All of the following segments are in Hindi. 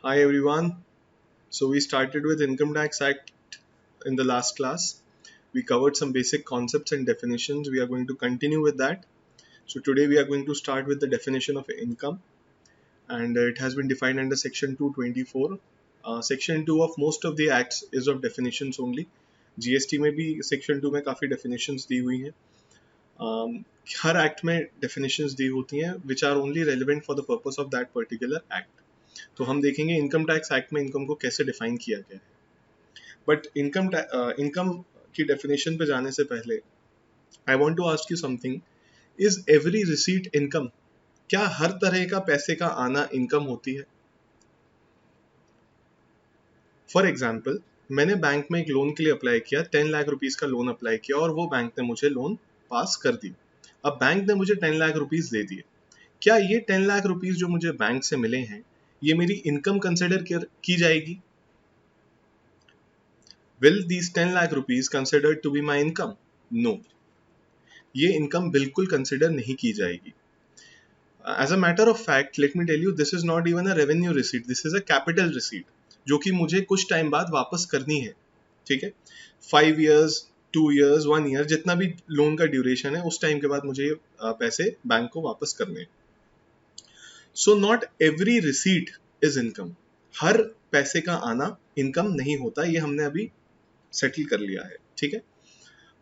Hi everyone. So we started with Income Tax Act in the last class. We covered some basic concepts and definitions. We are going to continue with that. So today we are going to start with the definition of income, and it has been defined under section 224. Section 2 of most of the acts is of definitions only. GST में भी section 2 में काफ़ी definitions दी हुई हैं. हर एक्ट में definitions दी होती हैं which are only relevant for the purpose of that particular act. तो हम देखेंगे इनकम टैक्स एक्ट में इनकम को कैसे डिफाइन किया गया है. बट इनकम की डेफिनेशन पे जाने से पहले I want to ask you something. Is every receipt income? क्या हर तरह का पैसे का आना इनकम होती है? फॉर एग्जाम्पल, मैंने बैंक में एक लोन के लिए अप्लाई किया, 10 लाख रुपीज का लोन अप्लाई किया और वो बैंक ने मुझे लोन पास कर दी. अब बैंक ने मुझे 10 लाख रुपीज दे दिए. क्या ये 10 लाख रुपीज जो मुझे बैंक से मिले हैं ये मेरी इनकम कंसिडर की जाएगी? Will these 10 lakh rupees considered to be my income? No. ये इनकम बिल्कुल कंसिडर नहीं की जाएगी. As a matter of fact, let me tell you, this is not even a revenue receipt. This is a capital receipt, जो कि मुझे कुछ टाइम बाद वापस करनी है. ठीक है, 5 years, 2 years, 1 year, जितना भी लोन का ड्यूरेशन है उस टाइम के बाद मुझे पैसे बैंक को वापस करने हैं. So not every receipt is income. हर पैसे का आना इनकम नहीं होता. ये हमने अभी सेटल कर लिया है. ठीक है,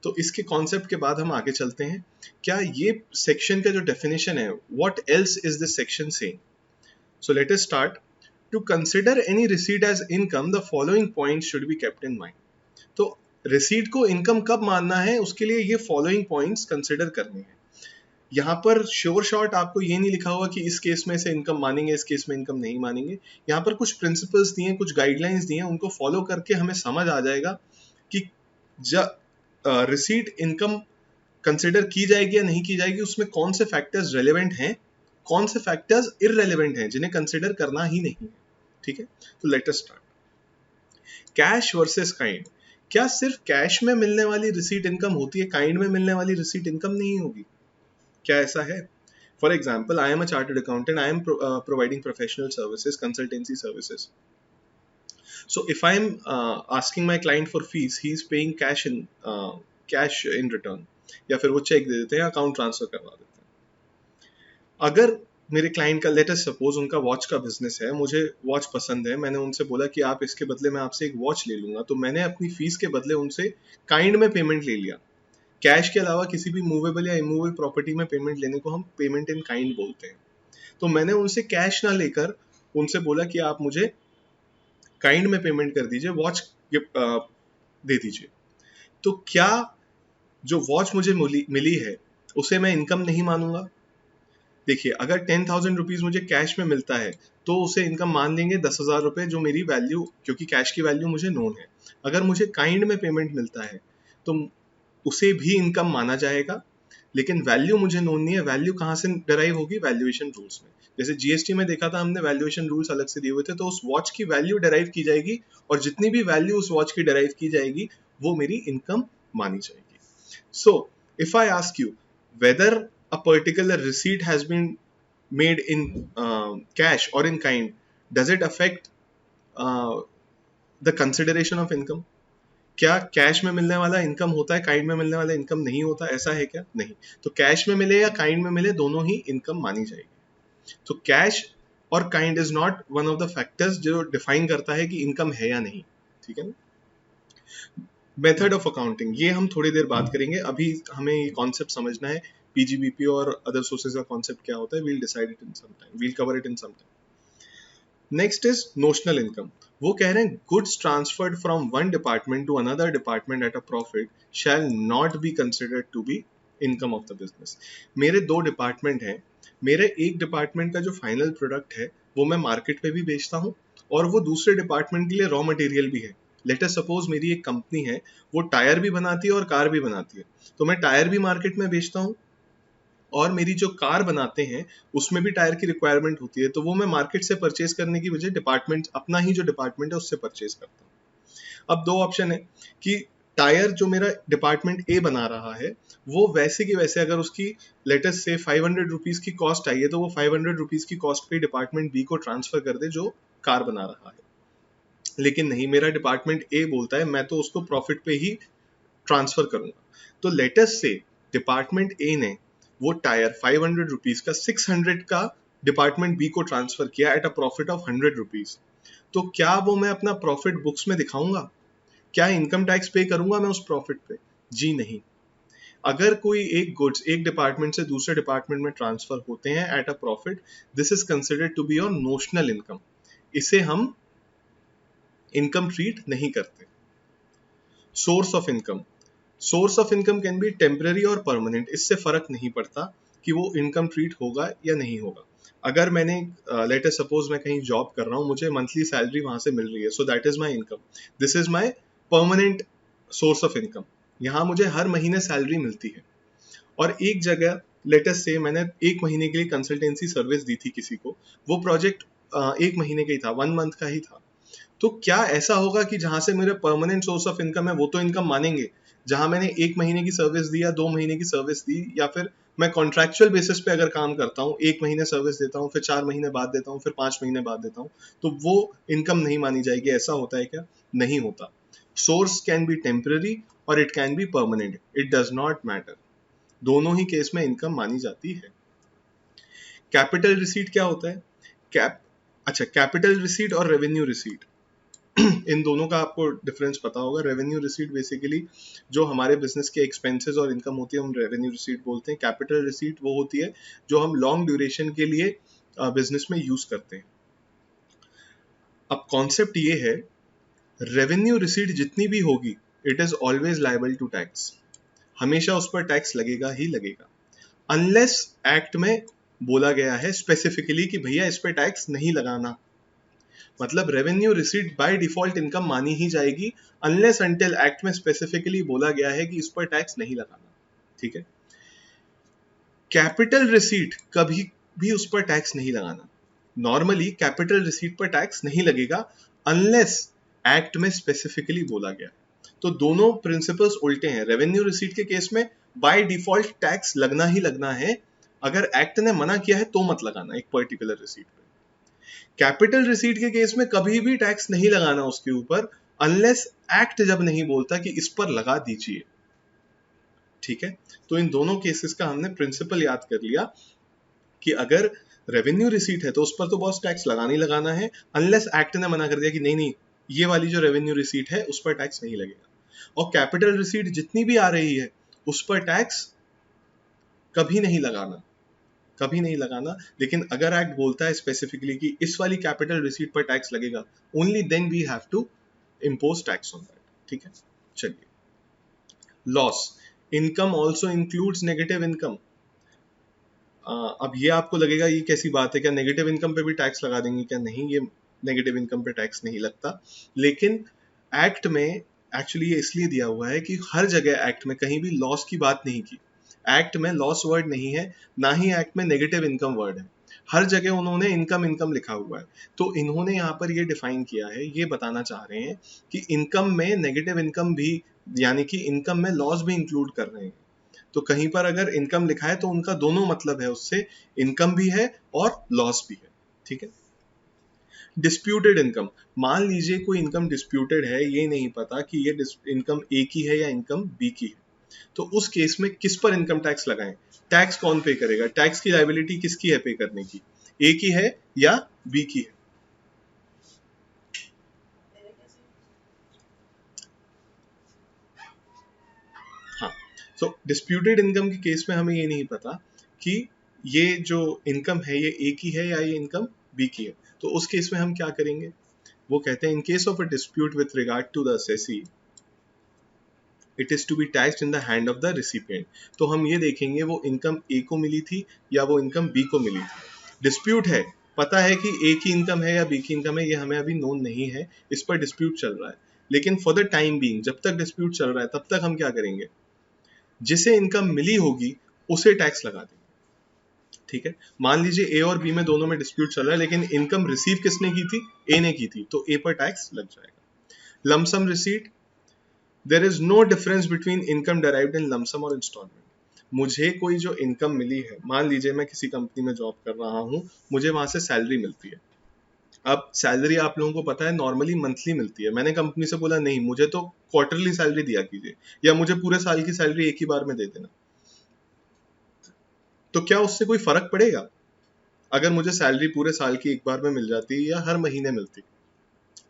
तो इसके कॉन्सेप्ट के बाद हम आगे चलते हैं. क्या ये सेक्शन का जो डेफिनेशन है, what else is this section saying? So let us start. To consider any receipt as income the following points should be kept in mind. तो रिसीट को इनकम कब मानना है उसके लिए ये फॉलोइंग पॉइंट्स कंसिडर करने हैं. यहाँ पर श्योर शॉर्ट आपको ये नहीं लिखा हुआ कि इस केस में से इनकम मानेंगे, इस केस में इनकम नहीं मानेंगे. यहाँ पर कुछ प्रिंसिपल्स दिए, कुछ गाइडलाइंस दिए, उनको फॉलो करके हमें समझ आ जाएगा कि रिसीट इनकम कंसिडर की जाएगी या नहीं की जाएगी, उसमें कौन से फैक्टर्स रेलेवेंट हैं, कौन से फैक्टर्स इररेलेवेंट हैं जिन्हें कंसिडर करना ही नहीं है. ठीक है, तो late us start. Cash versus kind. क्या सिर्फ कैश में मिलने वाली रिसीट इनकम होती है, काइंड में मिलने वाली रिसीट इनकम नहीं होगी? क्या ऐसा है? For example, I am a chartered accountant, I am providing professional services, consultancy services. So if I'm asking my client for fees, he is paying cash in return, या फिर वो चेक दे देते हैं, अकाउंट ट्रांसफर करवा देते हैं. अगर मेरे क्लाइंट का, लेट अस सपोज उनका वॉच का बिजनेस है, मुझे वॉच पसंद है, मैंने उनसे बोला कि आप इसके बदले मैं आपसे एक वॉच ले लूंगा, तो मैंने अपनी फीस के बदले उनसे काइंड में पेमेंट ले लिया. कैश के अलावा किसी भी मूवेबल या इमूवेबल प्रॉपर्टी में पेमेंट लेने को हम पेमेंट इन काइंड बोलते हैं. तो मैंने उनसे कैश ना लेकर उनसे बोला कि आप मुझे काइंड में पेमेंट कर दीजिए, वॉच दे दीजिए. तो क्या जो वॉच मुझे मिली है उसे मैं इनकम नहीं मानूंगा? देखिए, अगर 10,000 रुपीज मुझे कैश में मिलता है तो उसे इनकम मान लेंगे 10,000 रुपए, जो मेरी वैल्यू, क्योंकि कैश की वैल्यू मुझे नोन है. अगर मुझे काइंड में पेमेंट मिलता है तो उसे भी इनकम माना जाएगा, लेकिन वैल्यू मुझे नोन नहीं है. वैल्यू कहाँ से डिराइव होगी? वैल्यूएशन रूल्स में. जैसे जीएसटी में देखा था हमने, वैल्यूएशन रूल्स अलग से दिए हुए थे, तो उस वॉच की वैल्यू डिराइव की जाएगी और जितनी भी वैल्यू उस वॉच की डिराइव की जाएगी वो मेरी इनकम मानी जाएगी. So if I ask you whether a particular receipt has been made in cash or in kind, does it affect the consideration of income? क्या कैश में मिलने वाला इनकम होता है, काइंड में मिलने वाला इनकम नहीं होता? ऐसा है क्या? नहीं. तो कैश में मिले या काइंड में मिले, दोनों ही इनकम मानी जाएगी. तो कैश और kind is not one of the factors जो डिफाइन करता है कि इनकम है या नहीं. ठीक है ना. मेथड ऑफ अकाउंटिंग, ये हम थोड़ी देर बात करेंगे. अभी हमें ये कॉन्सेप्ट समझना है, पीजीबीपी और अदर सोर्सेज का कॉन्सेप्ट क्या होता है. We'll decide it in some time, we'll cover it in some time. Next is notional income. वो कह रहे हैं goods transferred from one department to another department at a profit shall not be considered to be income of the business. मेरे दो डिपार्टमेंट हैं, मेरे एक डिपार्टमेंट का जो फाइनल प्रोडक्ट है वो मैं मार्केट में भी बेचता हूँ और वो दूसरे डिपार्टमेंट के लिए रॉ मटेरियल भी है. लेट अस सपोज मेरी एक कंपनी है, वो टायर भी बनाती है और कार भी बनाती है, तो मैं टायर भी मार्केट में बेचता हूँ और मेरी जो कार बनाते हैं उसमें भी टायर की रिक्वायरमेंट होती है, तो वो मैं मार्केट से परचेज करने की वजह डिपार्टमेंट, अपना ही जो डिपार्टमेंट है उससे परचेज करता हूँ. अब दो ऑप्शन है कि टायर जो मेरा डिपार्टमेंट ए बना रहा है वो वैसे की वैसे, अगर उसकी लेटेस्ट से 500 रुपीज की कॉस्ट आई है तो वो 500 रुपीज की कॉस्ट पे डिपार्टमेंट बी को ट्रांसफर कर दे, जो कार बना रहा है, लेकिन नहीं, मेरा डिपार्टमेंट ए बोलता है मैं तो उसको प्रॉफिट पे ही ट्रांसफर करूंगा। तो लेटस से डिपार्टमेंट ए ने वो टायर 500 रुपीज का 600 का डिपार्टमेंट बी को ट्रांसफर किया eight a profit of 100 rupees. तो क्या वो मैं अपना प्रॉफिट बुक्स में दिखाऊंगा? क्या इनकम टैक्स पे करूंगा मैं उस प्रॉफिट पे? जी नहीं। अगर कोई एक गुड्स एक डिपार्टमेंट से दूसरे डिपार्टमेंट में ट्रांसफर होते हैं at a profit, this is considered to be your notional income. इसे हम इनकम ट्रीट नहीं करते। Source of income, source of income can be temporary और परमानेंट, इससे फर्क नहीं पड़ता कि वो इनकम ट्रीट होगा या नहीं होगा। अगर मैंने लेट अस सपोज मैं कहीं जॉब कर रहा हूँ, मुझे मंथली सैलरी वहां से मिल रही है, so that is my income, this is my permanent source of income. यहाँ मुझे हर महीने सैलरी मिलती है। और एक जगह लेट अस से मैंने एक महीने के लिए कंसल्टेंसी सर्विस दी थी किसी को, वो प्रोजेक्ट एक महीने का ही था, 1 मंथ का ही था। तो क्या ऐसा होगा कि जहां से मेरा परमानेंट सोर्स ऑफ इनकम है वो तो इनकम मानेंगे, जहां मैंने 1 महीने की सर्विस दी या 2 महीने की सर्विस दी, या फिर मैं कॉन्ट्रैक्चुअल बेसिस पे अगर काम करता हूँ, 1 महीने सर्विस देता हूँ, फिर 4 महीने बाद देता हूँ, फिर 5 महीने बाद देता हूँ, तो वो इनकम नहीं मानी जाएगी? ऐसा होता है क्या? नहीं होता। सोर्स कैन बी टेम्पररी और it can be permanent, it does not matter, दोनों ही केस में इनकम मानी जाती है। कैपिटल रिसीट क्या होता है? कैपिटल रिसीट और रेवेन्यू रिसीट, इन दोनों का आपको डिफरेंस पता होगा। रेवेन्यू रिसीट बेसिकली जो हमारे बिजनेस के एक्सपेंसेस और इनकम होती है, हम रेवेन्यू रिसीट बोलते हैं। कैपिटल रिसीट वो होती है जो हम लॉन्ग ड्यूरेशन के लिए बिजनेस में यूज करते हैं। अब कॉन्सेप्ट ये है, रेवेन्यू रिसीट जितनी भी होगी, it is always liable to tax, हमेशा उस पर टैक्स लगेगा ही लगेगा, अनलेस एक्ट में बोला गया है स्पेसिफिकली कि भैया इस पे टैक्स नहीं लगाना। मतलब revenue receipt by default income मानी ही जाएगी, अनलेस अंटिल एक्ट में स्पेसिफिकली बोला गया है कि इस पर टैक्स नहीं लगाना। ठीक है। कैपिटल रिसीट कभी भी उस पर टैक्स नहीं लगाना। नॉर्मली कैपिटल रिसीट पर टैक्स नहीं लगेगा अनलेस एक्ट में स्पेसिफिकली बोला गया। तो दोनों प्रिंसिपल्स उल्टे हैं। रेवेन्यू रिसीट के केस में बाय डिफॉल्ट टैक्स लगना ही लगना है, अगर एक्ट ने मना किया है तो मत लगाना एक पर्टिकुलर रिसीट पे। कैपिटल रिसीट के केस में कभी भी टैक्स नहीं लगाना उसके ऊपर, अनलेस एक्ट जब नहीं बोलता कि इस पर लगा दीजिए। ठीक है। तो इन दोनों केसेस का हमने प्रिंसिपल याद कर लिया कि अगर रेवेन्यू रिसीट है तो उस पर तो बॉस टैक्स लगाना ही लगाना है, अनलेस एक्ट ने मना कर दिया कि नहीं नहीं, ये वाली जो रेवेन्यू रिसीट है उस पर टैक्स नहीं लगेगा। और कैपिटल रिसीट जितनी भी आ रही है उस पर टैक्स कभी नहीं लगाना, कभी नहीं लगाना। लेकिन अगर एक्ट बोलता है स्पेसिफिकली कि इस वाली कैपिटल रिसीट पर टैक्स लगेगा, only then we have to impose tax on that. ठीक है। चलिए, loss, income also includes negative income. अब ये आपको लगेगा ये कैसी बात है, क्या नेगेटिव इनकम पे भी टैक्स लगा देंगे क्या? नहीं, ये नेगेटिव इनकम पे टैक्स नहीं लगता। लेकिन एक्ट में एक्चुअली ये इसलिए दिया हुआ है कि हर जगह एक्ट में कहीं भी लॉस की बात नहीं की। एक्ट में लॉस वर्ड नहीं है, ना ही एक्ट में नेगेटिव इनकम वर्ड है। हर जगह उन्होंने इनकम इनकम लिखा हुआ है। तो इन्होंने यहाँ पर ये डिफाइन किया है, ये बताना चाह रहे हैं कि इनकम में नेगेटिव इनकम भी, यानी कि इनकम में लॉस भी इंक्लूड कर रहे हैं। तो कहीं पर अगर इनकम लिखा है तो उनका दोनों मतलब है उससे, इनकम भी है और लॉस भी है। ठीक है। डिस्प्यूटेड इनकम, मान लीजिए कोई इनकम डिस्प्यूटेड है, ये नहीं पता कि ये इनकम ए की है या इनकम बी की है, तो उस केस में किस पर इनकम टैक्स लगाएं? टैक्स कौन पे करेगा? टैक्स की लायबिलिटी किसकी है पे करने की? ए की है या बी की है? हाँ, तो डिस्प्यूटेड इनकम के केस में हमें ये नहीं पता कि ये जो इनकम है ये ए की है या ये इनकम बी की है। तो उस केस में हम क्या करेंगे? वो कहते हैं in case of a dispute with regard to the assessee, it is to be taxed in the hand of the recipient. तो हम ये देखेंगे वो इनकम ए को मिली थी या वो इनकम बी को मिली थी। डिस्प्यूट है, पता है कि ए की इनकम है या बी की इनकम है, ये हमें अभी नोन नहीं है, इस पर डिस्प्यूट चल रहा है। लेकिन फॉर द टाइम बीइंग, जब तक डिस्प्यूट चल रहा है तब तक हम क्या करेंगे? जिसे इनकम मिली होगी उसे टैक्स लगा देंगे। ठीक है। मान लीजिए ए और बी में दोनों में डिस्प्यूट चल रहा है, लेकिन इनकम रिसीव किसने की थी? ए ने की थी, तो ए पर टैक्स लग जाएगा। Lump sum receipt, there is no difference between income derived in lump sum और इंस्टॉलमेंट। मुझे कोई जो इनकम मिली है, मान लीजिए मैं किसी कंपनी में जॉब कर रहा हूं, मुझे वहां से सैलरी मिलती है, अब सैलरी आप लोगों को पता है नॉर्मली मंथली मिलती है, मैंने कंपनी से बोला नहीं मुझे तो क्वार्टरली सैलरी दिया कीजिए या मुझे पूरे साल की सैलरी एक ही बार में दे देना, तो क्या उससे कोई फर्क पड़ेगा अगर मुझे सैलरी पूरे साल की एक बार में मिल जाती या हर महीने मिलती?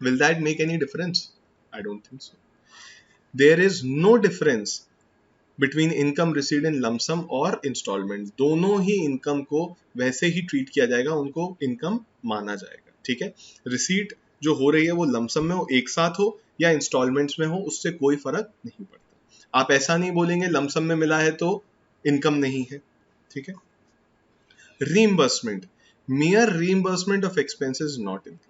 Will that make any difference? I don't think so. There is no difference between income received in lump sum और इंस्टॉलमेंट, दोनों ही इनकम को वैसे ही ट्रीट किया जाएगा, उनको इनकम माना जाएगा, ठीक है? रिसीट जो हो रही है वो लमसम में हो, एक साथ हो या इंस्टॉलमेंट्स में हो, उससे कोई फर्क नहीं पड़ता. आप ऐसा नहीं बोलेंगे लमसम में मिला है तो इनकम नहीं है, ठीक है? Reimbursement, मियर reimbursement of expenses not income.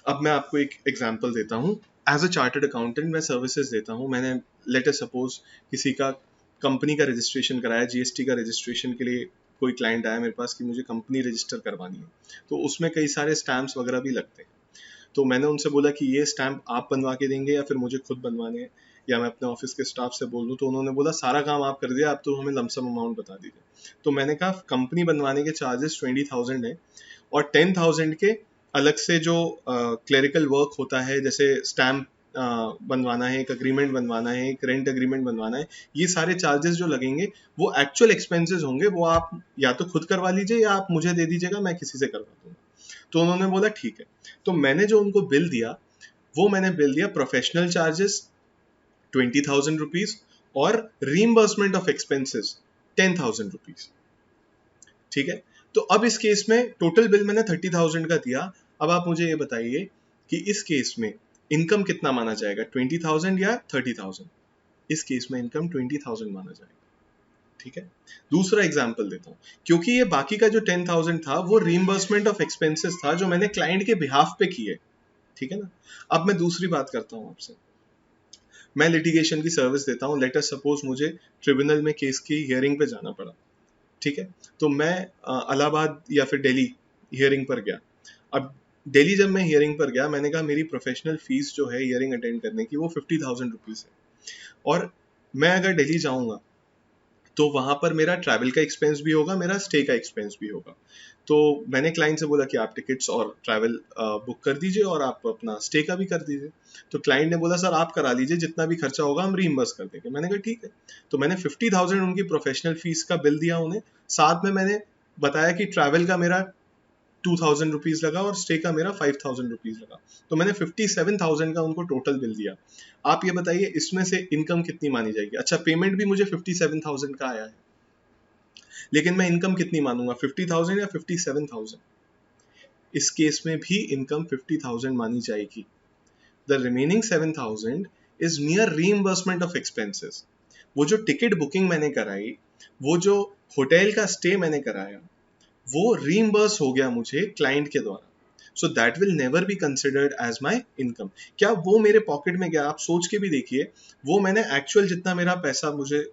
अब मैं आपको एक एग्जांपल देता हूँ. एज अ चार्टर्ड अकाउंटेंट मैं सर्विसेज देता हूँ. मैंने लेट अस सपोज किसी का कंपनी का रजिस्ट्रेशन कराया, जीएसटी का रजिस्ट्रेशन के लिए कोई क्लाइंट आया मेरे पास कि मुझे कंपनी रजिस्टर करवानी है, तो उसमें कई सारे स्टैम्प्स वगैरह भी लगते हैं. तो मैंने उनसे बोला कि ये स्टैम्प आप बनवा के देंगे या फिर मुझे खुद बनवाने हैं या मैं अपने ऑफिस के स्टाफ से बोल दूं. तो उन्होंने बोला सारा काम आप कर दिया, आप तो हमें लमसम अमाउंट बता दीजिए. तो मैंने कहा कंपनी बनवाने के चार्जेस 20,000 है और 10,000 के अलग से जो क्लरिकल वर्क होता है, जैसे स्टैम्प बनवाना है, एक अग्रीमेंट बनवाना है, एक रेंट अग्रीमेंट बनवाना है, ये सारे चार्जेस जो लगेंगे वो एक्चुअल एक्सपेंसेस होंगे, वो आप या तो खुद करवा लीजिए या आप मुझे दे दीजिएगा, मैं किसी से करवा दूंगा. तो उन्होंने बोला ठीक है. तो मैंने जो उनको बिल दिया वो मैंने बिल दिया प्रोफेशनल चार्जेस 20,000 रुपीज और रीइंबर्समेंट ऑफ एक्सपेंसेस 10,000 रुपीज, ठीक है? तो अब इस केस में टोटल बिल मैंने 30,000 का दिया. अब आप मुझे ये बताइए कि इस केस में इनकम कितना माना जाएगा, 20,000 या 30,000? इस केस में इनकम 20,000 माना जाएगा, ठीक है? दूसरा एग्जांपल देता हूं. क्योंकि ये बाकी का जो 10,000 था वो रीइंबर्समेंट ऑफ एक्सपेंसेस था जो मैंने क्लाइंट के बिहाफ पे किए, ठीक है ना? अब मैं दूसरी बात करता हूं आपसे. मैं लिटिगेशन की सर्विस देता हूं. लेट अस सपोज मुझे ट्रिब्यूनल में केस की हियरिंग पे जाना पड़ा, ठीक है? तो मैं इलाहाबाद या फिर दिल्ली हियरिंग पर गया. अब दिल्ली जब मैं हियरिंग पर गया, मैंने कहा मेरी प्रोफेशनल फीस जो है हियरिंग अटेंड करने की वो 50,000 रुपीज है और मैं अगर दिल्ली जाऊंगा तो वहां पर मेरा ट्रैवल का एक्सपेंस भी होगा, मेरा स्टे का एक्सपेंस भी होगा. तो मैंने क्लाइंट से बोला कि आप टिकट्स और ट्रैवल बुक कर दीजिए और आप अपना स्टे का भी कर दीजिए. तो क्लाइंट ने बोला सर आप करा लीजिए, जितना भी खर्चा होगा हम रीइंबर्स कर देंगे. मैंने कहा ठीक है. तो मैंने 50,000 उनकी प्रोफेशनल फीस का बिल दिया उन्हें, साथ में मैंने बताया कि ट्रैवल का मेरा 2,000 रुपीज लगा और स्टे का मेरा 5,000 रुपीज लगा. तो मैंने 57,000 का उनको टोटल बिल दिया. आप ये बताइए इसमें से इनकम कितनी मानी जाएगी? अच्छा, पेमेंट भी मुझे 57,000 का आया है, लेकिन मैं इनकम कितनी मानूंगा, 50,000 या 57,000? इस केस में भी इनकम 50,000 मानी जाएगी. The remaining 7,000 is near reimbursement of expenses. वो जो टिकट बुकिंग मैंने कराई, वो जो होटल का स्टे मैंने कराया, वो रीइंबर्स हो गया मुझे क्लाइंट के द्वारा. So that will never be considered as my income. क्या वो मेरे पॉकेट में गया? आप सोच के भी देखिए, वो मैंने एक्चुअल जितना मेरा पैसा मुझे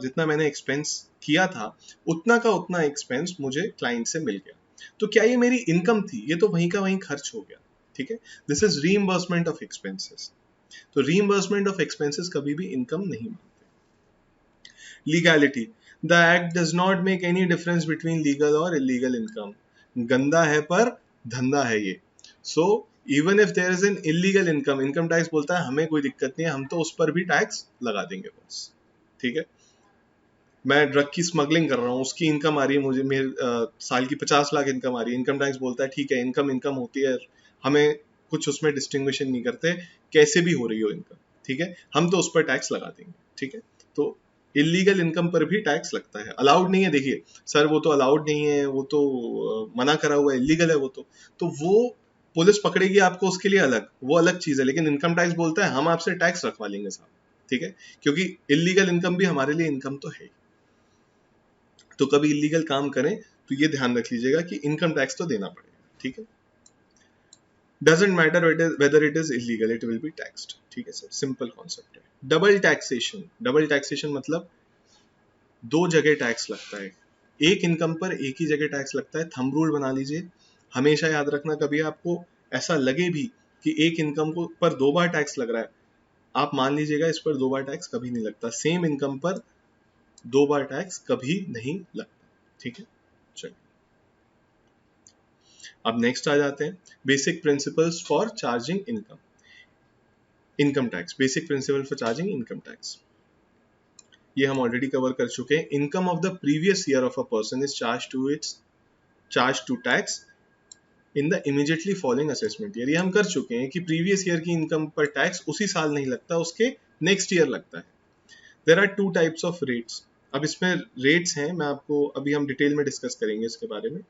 जितना मैंने एक्सपेंस किया था उतना का उतना एक्सपेंस मुझे क्लाइंट से मिल गया. तो क्या ये मेरी इनकम थी? ये तो वहीं का वहीं खर्च हो गया, ठीक है? This is reimbursement of expenses. तो रीइंबर्समेंट ऑफ एक्सपेंसेस कभी भी इनकम नहीं मानते. Legality, the act does not make any difference between legal और इलीगल इनकम. गंदा है पर धंधा है ये. So even if there is an illegal income, income tax बोलता है हमें कोई दिक्कत नहीं है, हम तो उस पर भी टैक्स लगा देंगे बस, ठीक है? मैं ड्रग की स्मगलिंग कर रहा हूँ, उसकी इनकम आ रही है मुझे, मेरे साल की 50 लाख इनकम आ रही है. इनकम टैक्स बोलता है ठीक है, इनकम इनकम होती है, हमें कुछ उसमें डिस्टिंग्विशन नहीं करते कैसे भी हो रही हो इनकम, ठीक है? हम तो उस पर टैक्स लगा देंगे, ठीक है? तो इलीगल इनकम पर भी टैक्स लगता है. अलाउड नहीं है, देखिए सर वो तो अलाउड नहीं है, वो तो मना करा हुआ है, इलीगल है वो तो वो पुलिस पकड़ेगी आपको उसके लिए अलग, वो अलग चीज है. लेकिन इनकम टैक्स बोलता है हम आपसे टैक्स रखवा लेंगे साहब, ठीक है? क्योंकि इलीगल इनकम भी हमारे लिए इनकम तो है. तो कभी इलीगल काम करें तो ये ध्यान रख लीजिएगा कि इनकम टैक्स तो देना पड़ेगा, ठीक है? Doesn't matter whether it is illegal, it will be taxed, ठीक है सर? सिंपल कॉन्सेप्ट है. डबल टैक्सेशन, डबल टैक्सेशन मतलब दो जगह टैक्स लगता है. एक इनकम पर एक ही जगह टैक्स लगता है. थंब रूल बना लीजिए, हमेशा याद रखना, कभी आपको ऐसा लगे भी कि एक इनकम को पर दो बार टैक्स लग रहा है, आप मान लीजिएगा इस पर दो बार टैक्स कभी नहीं लगता. सेम इनकम पर दो बार टैक्स कभी नहीं लगता, ठीक है? चलिए, अब नेक्स्ट आ जाते हैं basic principles for charging income tax. Basic principle for charging income tax ये हम ऑलरेडी कवर कर चुके हैं। Income of the previous year of a person is charge to tax in the immediately following assessment year. ये हम कर चुके हैं कि प्रीवियस ईयर की इनकम पर टैक्स उसी साल नहीं लगता, उसके नेक्स्ट ईयर लगता है। There are two types of rates. अब इसमें रेट्स हैं, मैं आपको अभी हम डिटेल में डिस्कस करेंगे इसके बारे में।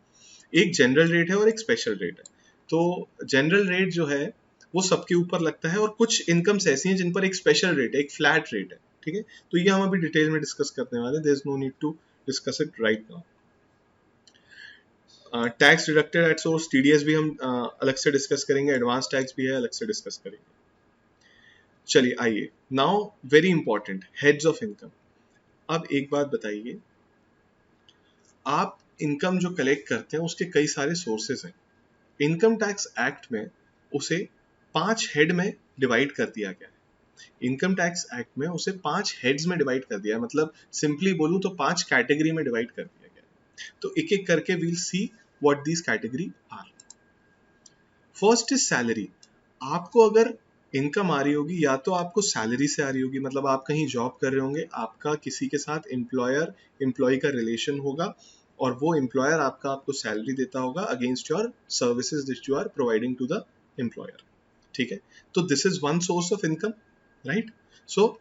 एक जनरल रेट है और एक स्पेशल रेट है। तो जनरल रेट जो है वो सबके ऊपर लगता है, और कुछ इनकम्स ऐसी हैं जिन पर एक स्पेशल रेट है, एक फ्लैट रेट है, ठीक है। तो ये हम अभी डिटेल में डिस्कस करने वाले हैं। There is no need to discuss it right now. Tax deducted at source, TDS भी हम अलग से डिस्कस करेंगे, एडवांस टैक्स भी है, अलग से डिस्कस करेंगे। चलिए आइए, now very important, heads of income. अब एक बात बताइए, आप इनकम जो कलेक्ट करते हैं उसके कई सारे सोर्सेज हैं। इनकम टैक्स एक्ट में उसे 5 हेड में डिवाइड कर दिया गया है। इनकम टैक्स एक्ट में उसे 5 हेड्स में डिवाइड कर दिया है, मतलब सिंपली बोलूं तो 5 कैटेगरी में डिवाइड कर दिया गया है। तो एक एक करके we'll see what these category are. First is salary. आपको अगर इनकम आ रही होगी, या तो आपको सैलरी से आ रही होगी, मतलब आप कहीं जॉब कर रहे होंगे, आपका किसी के साथ एम्प्लॉय का रिलेशन होगा, और वो एम्प्लॉयर आपको सैलरी देता होगा against your services that you are providing to the employer, ठीक है। तो this is one source of income, right. So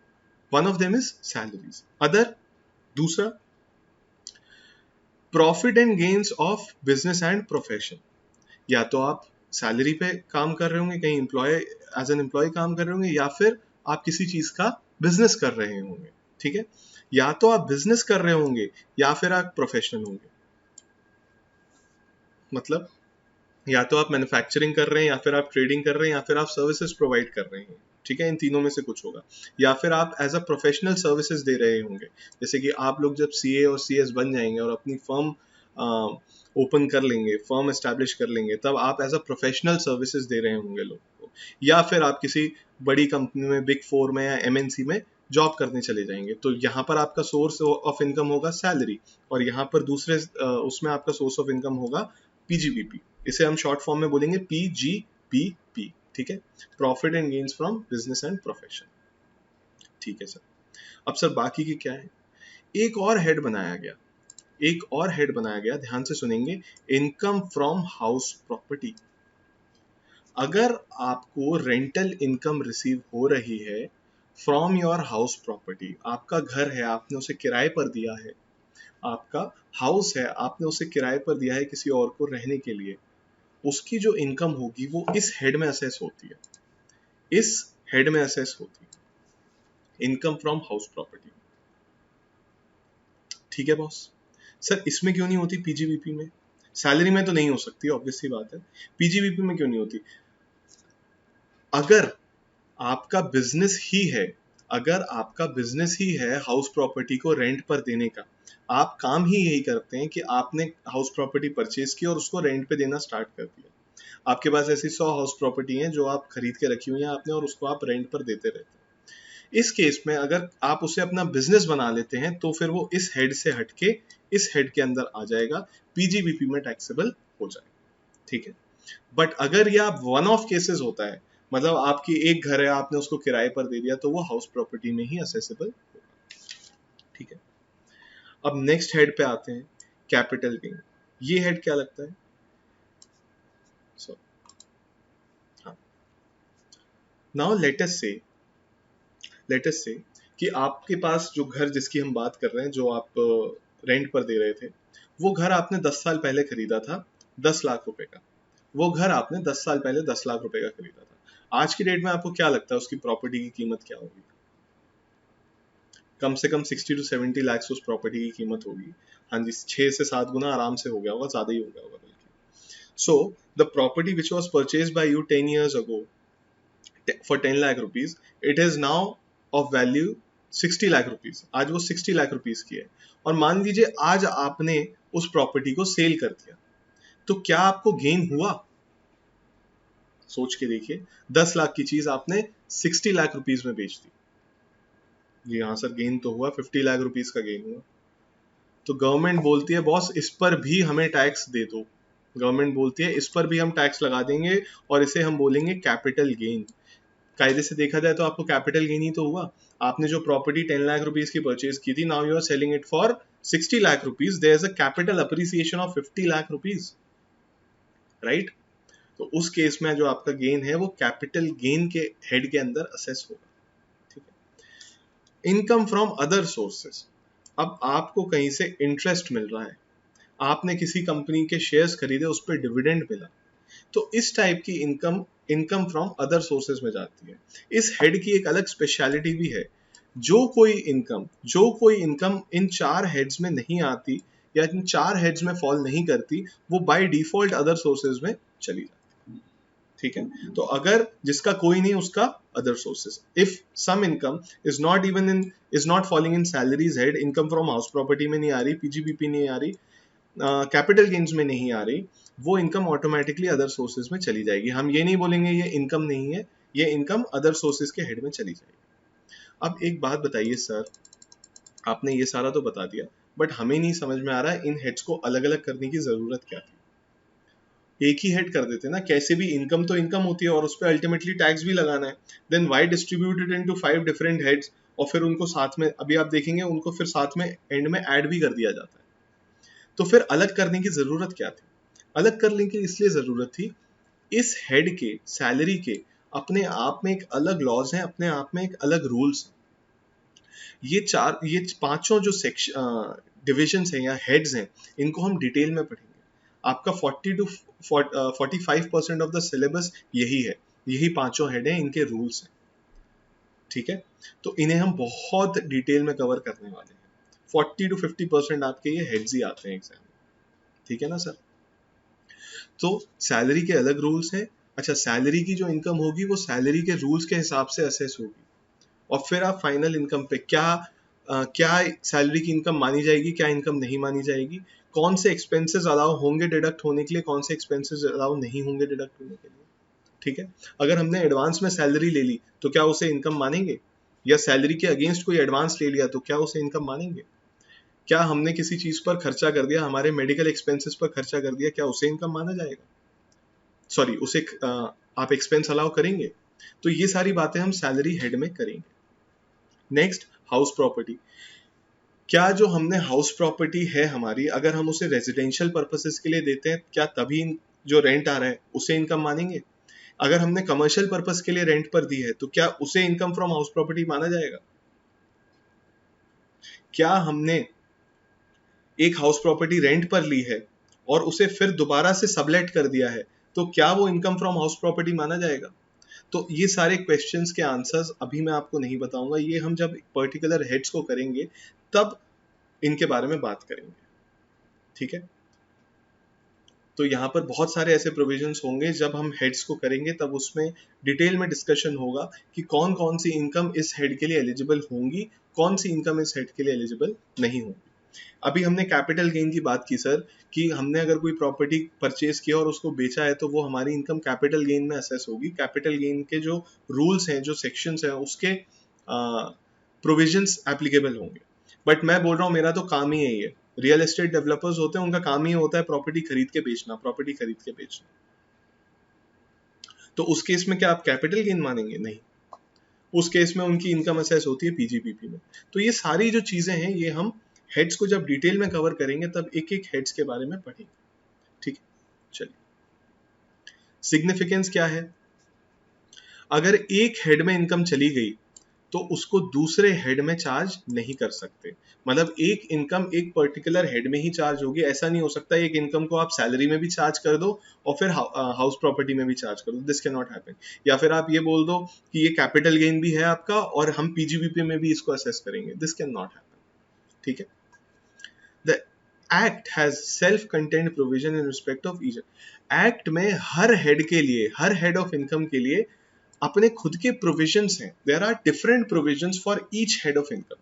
one of them is salaries. Other, दूसरा, profit and gains of business and profession. या तो आप सैलरी पे काम कर रहे होंगे, कहीं एज एन एम्प्लॉय काम कर रहे होंगे, या फिर आप किसी चीज का बिजनेस कर रहे होंगे, ठीक है। या तो आप बिजनेस कर रहे होंगे या फिर आप प्रोफेशनल होंगे, मतलब या तो आप मैन्युफैक्चरिंग कर रहे हैं, या फिर आप ट्रेडिंग कर रहे हैं, या फिर आप सर्विसेज प्रोवाइड कर रहे हैं, ठीक है। इन तीनों में से कुछ होगा। या फिर आप एज अ प्रोफेशनल सर्विसेज दे रहे होंगे, जैसे कि आप लोग जब सीए और सीएस बन जाएंगे और अपनी फर्म ओपन कर लेंगे, फर्म एस्टैब्लिश कर लेंगे, तब आप एज अ प्रोफेशनल सर्विसेज दे रहे होंगे लोगों को। या फिर आप किसी बड़ी कंपनी में, बिग 4 में या एमएनसी में जॉब करने चले जाएंगे, तो यहाँ पर आपका सोर्स ऑफ इनकम होगा सैलरी, और यहाँ पर दूसरे उसमें आपका सोर्स ऑफ इनकम होगा पीजीबीपी। इसे हम शॉर्ट फॉर्म में बोलेंगे पीजीपीपी, ठीक है, profit and gains from business and profession, ठीक है सर। अब सर बाकी की क्या है? एक और हेड बनाया गया, ध्यान से सुनेंगे, इनकम फ्रॉम हाउस प्रॉपर्टी। अगर आपको रेंटल इनकम रिसीव हो रही है फ्रॉम योर हाउस प्रॉपर्टी, आपका घर है, आपने उसे किराए पर दिया है, आपका हाउस है, आपने उसे किराए पर दिया है किसी और को रहने के लिए, उसकी जो इनकम होगी वो इस हेड में असेस होती है, इनकम फ्रॉम हाउस प्रॉपर्टी, ठीक है बॉस। सर इसमें क्यों नहीं होती पीजीबीपी में? सैलरी में तो नहीं हो सकती, ऑब्वियस सी बात है। पीजीबीपी में क्यों नहीं होती? अगर आपका बिजनेस ही है हाउस प्रॉपर्टी को रेंट पर देने का, आप काम ही यही करते हैं कि आपने हाउस प्रॉपर्टी परचेज की और उसको रेंट पे देना स्टार्ट कर दिया। आपके पास ऐसी 100 हाउस प्रॉपर्टी हैं जो आप खरीद के रखी हुई हैं आपने, और उसको आप रेंट पर देते रहते हैं। इस केस में अगर आप उसे अपना बिजनेस बना लेते हैं, तो फिर वो इस हेड से हटके इस हेड के अंदर आ जाएगा, पीजीबीपी में टैक्सेबल हो जाएगा, ठीक है। बट अगर ये आप वन ऑफ केसेस होता है, मतलब आपकी एक घर है, आपने उसको किराए पर दे दिया, तो वो हाउस प्रॉपर्टी में ही असेसेबल होगा, ठीक है। अब नेक्स्ट हेड पे आते हैं, कैपिटल गेन। ये हेड क्या लगता है? नाउ लेट अस से कि आपके पास जो घर जिसकी हम बात कर रहे हैं, जो आप रेंट पर दे रहे थे, वो घर आपने 10 साल पहले खरीदा था 10 लाख रुपए का। वो घर आपने 10 साल पहले 10 लाख रुपए का खरीदा था। आज की डेट में आपको क्या लगता है उसकी प्रॉपर्टी की कीमत क्या होगी? कम से कम 60 to 70 लाख उस प्रॉपर्टी की कीमत होगी। हाँ जी, 6 से 7 गुना आराम से हो गया होगा, ज्यादा ही हो गया होगा बल्कि। So the property which was purchase by you 10 years ago for 10 lakh rupees, it is now of value 60 lakh rupees. आज वो 60 लाख रुपीज की है, और मान लीजिए आज आपने उस प्रॉपर्टी को सेल कर दिया, तो क्या आपको गेन हुआ? सोच के देखिए, 10 लाख की चीज आपने 60 लाख रुपीज में बेच दी। जी हाँ सर, गेन तो हुआ, 50 लाख रुपीज का गेन हुआ। तो गवर्नमेंट बोलती है बॉस इस पर भी हमें टैक्स दे दो, गवर्नमेंट बोलती है इस पर भी हम टैक्स लगा देंगे और इसे हम बोलेंगे कैपिटल गेन। कायदे से देखा जाए तो आपको कैपिटल गेन ही तो हुआ। आपने जो प्रॉपर्टी 10 लाख रुपीस की परचेज की थी, now you are selling it for 60 lakh rupees, there is a capital appreciation of 50 lakh rupees, right. तो उस केस में जो आपका गेन है वो कैपिटल गेन के हेड के अंदर असेस होगा, ठीक है। इनकम फ्रॉम अदर सोर्सेस, अब आपको कहीं से इंटरेस्ट मिल रहा है, आपने किसी कंपनी के शेयर्स खरीदे, उस पर डिविडेंड मिला, तो इस टाइप की income income from other sources में जाती है। इस हेड की एक अलग स्पेशलिटी भी है, जो कोई इनकम इन 4 हेड्स में नहीं आती या इन 4 हेड्स में फॉल नहीं करती, वो बाय डिफॉल्ट अदर सोर्सेज में चली जाती है, ठीक है। तो अगर जिसका कोई नहीं उसका other sources, if some income is not falling in salaries head, income from house property में नहीं आ रही, पीजीबीपी नहीं आ रही, कैपिटल गेन्स में नहीं आ रही, वो इनकम ऑटोमेटिकली अदर सोर्सेज में चली जाएगी। हम ये नहीं बोलेंगे ये इनकम नहीं है, ये इनकम अदर सोर्सेज के हेड में चली जाएगी। अब एक बात बताइए सर, आपने ये सारा तो बता दिया, बट हमें नहीं समझ में आ रहा है इन हेड्स को अलग अलग करने की जरूरत क्या थी। एक ही हेड कर देते ना, कैसे भी इनकम तो इनकम होती है और उस पर अल्टीमेटली टैक्स भी लगाना है, then why distributed into 5 different heads, और फिर उनको साथ में, अभी आप देखेंगे उनको फिर साथ में एंड में ऐड भी कर दिया जाता है। तो फिर अलग करने की जरूरत क्या थी? अलग करने की इसलिए जरूरत थी, इस हेड के सैलरी के अपने आप में एक अलग लॉज हैं, अपने आप में एक अलग रूल्स हैं। ये पांचों जो सेक्शन डिविजन्स हैं या हेड्स हैं, इनको हम डिटेल में पढ़ेंगे। आपका 40 to 45% ऑफ द सिलेबस यही है, यही पांचों हेड हैं, इनके रूल्स हैं, ठीक है। तो इन्हें हम बहुत डिटेल में कवर करने वाले हैं। 40 to 50% आपके ये हेड्स ही आते हैं एग्जाम में, ठीक है ना सर। तो सैलरी के अलग रूल्स हैं। अच्छा, सैलरी की जो इनकम होगी वो सैलरी के रूल्स के हिसाब से असेस होगी, और फिर आप फाइनल इनकम पे क्या सैलरी की इनकम मानी जाएगी, क्या इनकम नहीं मानी जाएगी, कौन से एक्सपेंसेस अलाउ होंगे डिडक्ट होने के लिए, कौन से एक्सपेंसेस अलाउ नहीं होंगे डिडक्ट होने के लिए, ठीक है। अगर हमने एडवांस में सैलरी ले ली तो क्या उसे इनकम मानेंगे, या सैलरी के अगेंस्ट कोई एडवांस ले लिया तो क्या उसे इनकम मानेंगे। क्या हमने किसी चीज पर खर्चा कर दिया, हमारे मेडिकल एक्सपेंसेस पर खर्चा कर दिया, क्या उसे इनकम माना जाएगा, सॉरी उसे आप एक्सपेंस अलाउ करेंगे। तो ये सारी बातें हम सैलरी हेड में करेंगे। Next, house property. क्या जो हमने हाउस प्रॉपर्टी है हमारी, अगर हम उसे रेजिडेंशियल पर्पसेस के लिए देते हैं, क्या तभी जो रेंट आ रहा है उसे इनकम मानेंगे। अगर हमने कमर्शियल पर्पस के लिए रेंट पर दी है तो क्या उसे इनकम फ्रॉम हाउस प्रॉपर्टी माना जाएगा। क्या हमने एक हाउस प्रॉपर्टी रेंट पर ली है और उसे फिर दोबारा से सबलेट कर दिया है, तो क्या वो इनकम फ्रॉम हाउस प्रॉपर्टी माना जाएगा। तो ये सारे क्वेश्चंस के आंसर्स अभी मैं आपको नहीं बताऊंगा, ये हम जब पर्टिकुलर हेड्स को करेंगे तब इनके बारे में बात करेंगे, ठीक है। तो यहाँ पर बहुत सारे ऐसे प्रोविजंस होंगे, जब हम हेड्स को करेंगे तब उसमें डिटेल में डिस्कशन होगा कि कौन कौन सी इनकम इस हेड के लिए एलिजिबल होंगी, कौन सी इनकम इस हेड के लिए एलिजिबल नहीं होंगी। अभी हमने कैपिटल गेन की बात की सर, कि हमने अगर कोई प्रॉपर्टी परचेज किया और उसको बेचा है तो वो हमारी इनकम कैपिटल गेन में असेस होगी। कैपिटल गेन के जो रूल्स हैं, जो सेक्शंस हैं, उसके प्रोविजंस एप्लीकेबल होंगे। बट मैं बोल रहा हूँ मेरा तो काम ही यही है, रियल एस्टेट डेवलपर्स होते हैं, उनका काम ही होता है प्रॉपर्टी खरीद के बेचना, प्रॉपर्टी खरीद के बेचना। तो उस केस में क्या आप कैपिटल गेन मानेंगे? नहीं, उस केस में उनकी इनकम असेस होती है पीजीबीपी में। तो ये सारी जो चीजें हैं, ये हम हेड्स को जब डिटेल में कवर करेंगे तब एक एक हेड्स के बारे में पढ़ेंगे, ठीक है। चलिए, सिग्निफिकेंस क्या है। अगर एक हेड में इनकम चली गई तो उसको दूसरे हेड में चार्ज नहीं कर सकते। मतलब एक इनकम एक पर्टिकुलर हेड में ही चार्ज होगी, ऐसा नहीं हो सकता एक इनकम को आप सैलरी में भी चार्ज कर दो और फिर हाउस प्रॉपर्टी में भी चार्ज कर दो, दिस कैन नॉट हैपन। या फिर आप ये बोल दो कि ये कैपिटल गेन भी है आपका और हम पीजीबीपी में भी इसको असेस करेंगे, दिस कैन नॉट हैपन, ठीक है। The act has self content provision in respect of each. Act में हर हेड के लिए, हर हेड ऑफ इनकम के लिए अपने खुद के प्रोविजंस हैं। There are different provisions for each head of income,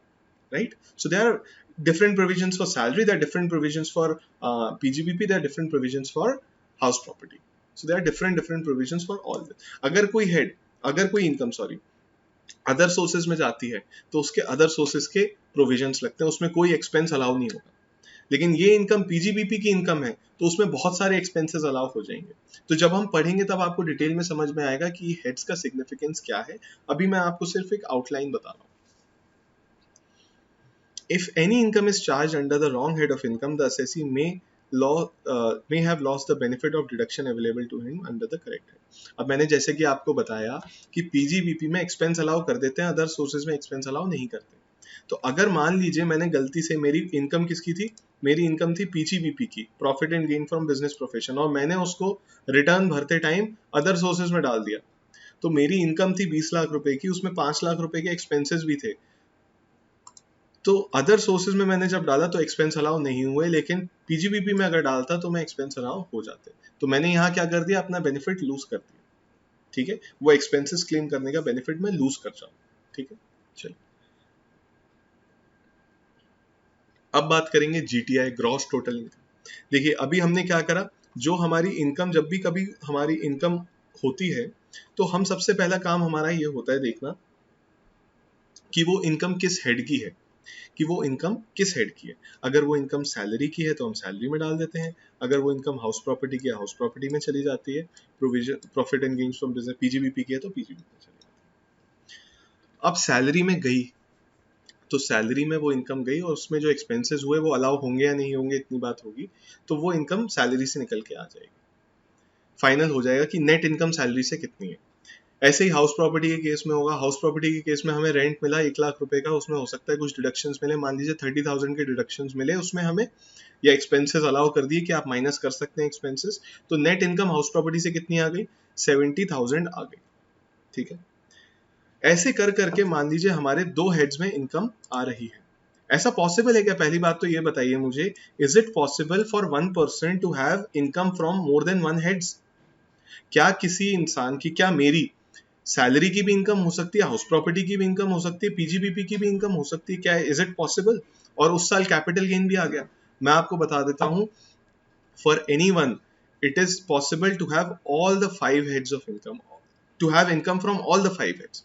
right. So there are different provisions for salary, there are different provisions for PGBP, there are different provisions for house property. So there are different provisions for all this. अगर कोई इनकम अदर सोर्सेज में जाती है तो उसके अदर सोर्सेज के प्रोविजंस लगते हैं, उसमें कोई एक्सपेंस अलाउ नहीं होगा। लेकिन ये इनकम पीजीबीपी की इनकम है तो उसमें बहुत सारे एक्सपेंसेस अलाउ हो जाएंगे। तो जब हम पढ़ेंगे तब आपको डिटेल में समझ में आएगा कि हेड्स का सिग्निफिकेंस क्या है। अभी मैं आपको सिर्फ एक आउटलाइन बता रहा हूँ। If any income is charged under the wrong head of income, the assessee may have lost the benefit of deduction available to him under the correct head. अब मैंने जैसे कि आपको बताया कि पीजीबीपी में एक्सपेंस अलाउ कर देते हैं, अदर सोर्सेज में एक्सपेंस अलाउ नहीं करते। तो अगर मान लीजिए मैंने गलती से, मेरी इनकम किसकी थी, मेरी इनकम थी पीजीबीपी की, profit and gain from business profession, और मैंने उसको रिटर्न भरते टाइम अदर सोर्सेज में डाल दिया। तो मेरी इनकम थी 20 लाख रुपए की, उसमें 5 लाख रुपए के एक्सपेंसेस भी थे। तो अदर सोर्सेज में मैंने जब डाला तो एक्सपेंस अलाउ नहीं हुए, लेकिन पीजीबीपी में अगर डालता तो मैं एक्सपेंस अलाउ हो जाते। तो मैंने यहाँ क्या कर दिया, अपना बेनिफिट लूज कर दिया। ठीक है, वो एक्सपेंसेस क्लेम करने का बेनिफिट मैं लूज कर जाऊँ। ठीक है, चलिए अब बात करेंगे जीटीआई, ग्रॉस टोटल इनकम। देखिए अभी हमने क्या करा, जो हमारी इनकम, जब भी कभी हमारी इनकम होती है तो हम सबसे पहला काम हमारा ये होता है देखना कि वो इनकम किस हेड की है, कि वो इनकम किस हेड की है। अगर वो इनकम सैलरी की है तो हम सैलरी में डाल देते हैं, अगर वो इनकम हाउस प्रॉपर्टी की है हाउस प्रॉपर्टी में चली जाती है, provision profit and gains from business PGBP की है तो पीजीबीपी में चली जाती है। अब सैलरी में गई तो सैलरी में वो इनकम गई और उसमें जो एक्सपेंसेस हुए वो अलाउ होंगे या नहीं होंगे, इतनी बात होगी, तो वो इनकम सैलरी से निकल के आ जाएगी। फाइनल हो जाएगा कि नेट इनकम सैलरी से कितनी है। ऐसे ही हाउस प्रॉपर्टी के केस में होगा, हाउस प्रॉपर्टी के केस में हमें रेंट मिला 1 लाख रुपए का, उसमें हो सकता है कुछ डिडक्शंस मिले, मान लीजिए 30,000 के डिडक्शंस मिले उसमें हमें, या एक्सपेंसेस अलाउ कर दिए कि आप माइनस कर सकते हैं एक्सपेंसेस, तो नेट इनकम हाउस प्रॉपर्टी से कितनी आ गई, 70,000 आ गई। ठीक है, ऐसे कर करके मान लीजिए हमारे दो हेड्स में इनकम आ रही है। ऐसा पॉसिबल है क्या, पहली बात तो ये बताइए मुझे, is it possible for one person to have income from more than one heads? क्या किसी इंसान की, क्या मेरी सैलरी की भी इनकम हो सकती है, हाउस प्रॉपर्टी की भी इनकम हो सकती है, पीजीबीपी की भी इनकम हो सकती है, क्या इज इट पॉसिबल? और उस साल कैपिटल गेन भी आ गया। मैं आपको बता देता हूं, for anyone it is possible to have all the 5 heads of income, to have income from all the 5 heads.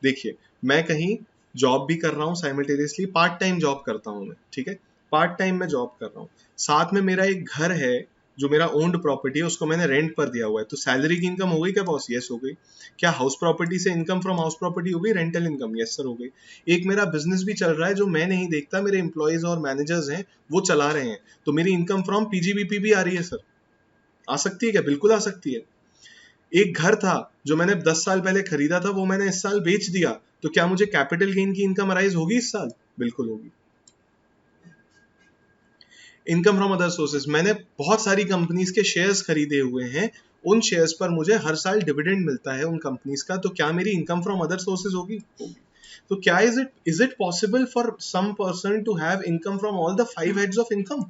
देखिए मैं कहीं जॉब भी कर रहा हूँ साइमल्टेनियसली, पार्ट टाइम जॉब करता हूँ मैं, ठीक है, पार्ट टाइम में जॉब कर रहा हूँ, साथ में मेरा एक घर है जो मेरा ओन्ड प्रॉपर्टी है, उसको मैंने रेंट पर दिया हुआ है, तो सैलरी की इनकम हो गई क्या बॉस? यस हो गई। क्या हाउस प्रॉपर्टी से इनकम फ्रॉम हाउस प्रॉपर्टी हो गई, रेंटल इनकम? यस सर हो गई। एक मेरा बिजनेस भी चल रहा है जो मैं नहीं देखता, मेरे एम्प्लॉयज और मैनेजर्स हैं वो चला रहे हैं, तो मेरी इनकम फ्रॉम पीजीबीपी भी आ रही है सर। आ सकती है क्या? बिल्कुल आ सकती है। एक घर था जो मैंने 10 साल पहले खरीदा था, वो मैंने इस साल बेच दिया, तो क्या मुझे कैपिटल गेन की इनकम अराइज होगी इस साल? बिल्कुल होगी। इनकम फ्रॉम अदर सोर्सेज, मैंने बहुत सारी कंपनीज के शेयर्स खरीदे हुए हैं, उन शेयर्स पर मुझे हर साल डिविडेंड मिलता है उन कंपनीज का, तो क्या मेरी इनकम फ्रॉम अदर सोर्सेज होगी? होगी। तो क्या is it possible for some person to have income from all the 5 heads of income?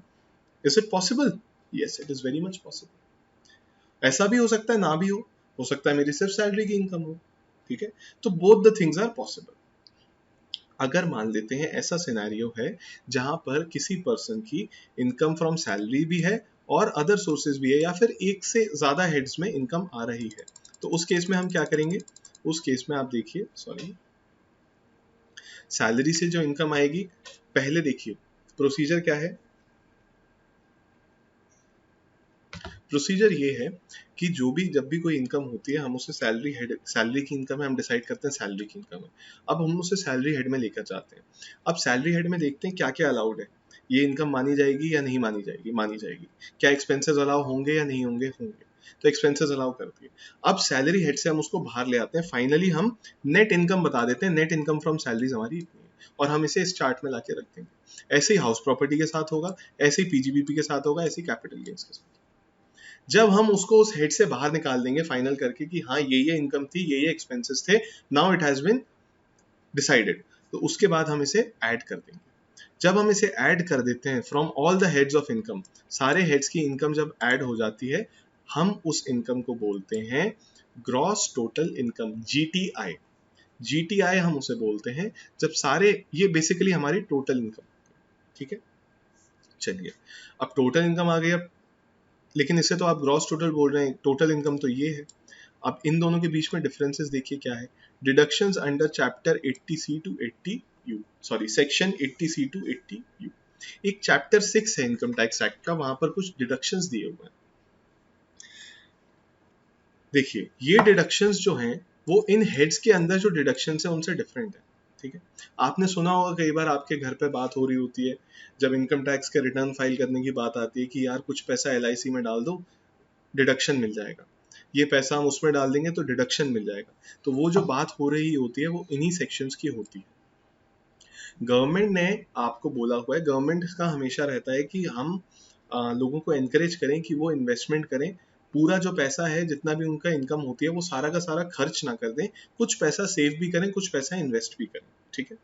Is it possible? Yes, it is very much possible. ऐसा भी हो सकता है, ना भी हो सकता है मेरी सिर्फ सैलरी की इनकम हो। ठीक है, तो both the things are possible. अगर मान लेते हैं ऐसा सिनेरियो है जहां पर किसी पर्सन की इनकम फ्रॉम सैलरी भी है और अदर सोर्सेज भी है, या फिर एक से ज्यादा हेड्स में इनकम आ रही है, तो उस केस में हम क्या करेंगे? उस केस में आप देखिए, सॉरी, सैलरी से जो इनकम आएगी, पहले देखिए प्रोसीजर क्या है। प्रोसीजर ये है कि जो भी, जब भी कोई इनकम होती है हम उसे सैलरी की इनकम है हम डिसाइड करते हैं सैलरी की इनकम है। अब हम उसे सैलरी हेड में लेकर जाते हैं। अब सैलरी हेड में देखते हैं क्या क्या अलाउड है, ये इनकम मानी जाएगी या नहीं मानी जाएगी, मानी जाएगी। क्या एक्सपेंसेस अलाउ होंगे या नहीं होंगे, होंगे, तो एक्सपेंसेस अलाउ करती है। अब सैलरी हेड से हम उसको बाहर ले आते हैं, फाइनली हम नेट इनकम बता देते हैं, नेट इनकम फ्रॉम सैलरीज हमारी इतनी है, और हम इसे इस चार्ट में लाके रख देंगे। ऐसे ही हाउस प्रॉपर्टी के साथ होगा, ऐसे ही पीजीबीपी के साथ होगा, ऐसे ही कैपिटल गेन्स के साथ। जब हम उसको उस हेड से बाहर निकाल देंगे फाइनल करके कि हाँ ये इनकम थी, ये एक्सपेंसेस थे, now it has been decided, तो उसके बाद हम इसे ऐड कर देंगे। जब हम इसे ऐड कर देते हैं from all the heads of income, सारे हेड्स की इनकम जब ऐड हो जाती है, हम उस इनकम को बोलते हैं gross total income, GTI. GTI हम उसे बोलते हैं जब सारे, ये बेसिकली हमारी टोटल इनकम। ठीक है, चलिए अब टोटल इनकम आ गई। अब लेकिन इसे तो आप ग्रॉस टोटल बोल रहे हैं, टोटल इनकम तो ये है। अब इन दोनों के बीच में डिफरेंसेस देखिए क्या है। Deductions under chapter 80C to 80U, sorry section 80C to 80U। एक चैप्टर 6 है इनकम टैक्स एक्ट का, वहां पर कुछ डिडक्शंस दिए हुए हैं। देखिए ये डिडक्शंस जो हैं वो इन हेड्स के अंदर जो डिडक्शंस है उनसे डिफरेंट है, ठीक है। आपने सुना होगा कई बार आपके घर पे बात हो रही होती है जब इनकम टैक्स के रिटर्न फाइल करने की बात आती है कि यार कुछ पैसा LIC में डाल दो, डिडक्शन मिल जाएगा, ये पैसा हम उसमें डाल देंगे तो डिडक्शन मिल जाएगा। तो वो जो बात हो रही होती है वो इन्हीं सेक्शंस की होती है। गवर्नमेंट ने आपको बोला हुआ है, गवर्नमेंट का हमेशा रहता है कि हम लोगों को एनकरेज करें कि वो इन्वेस्टमेंट करें, पूरा जो पैसा है जितना भी उनका इनकम होती है वो सारा का सारा खर्च ना कर दें, कुछ पैसा सेव भी करें, कुछ पैसा इन्वेस्ट भी करें, ठीक है।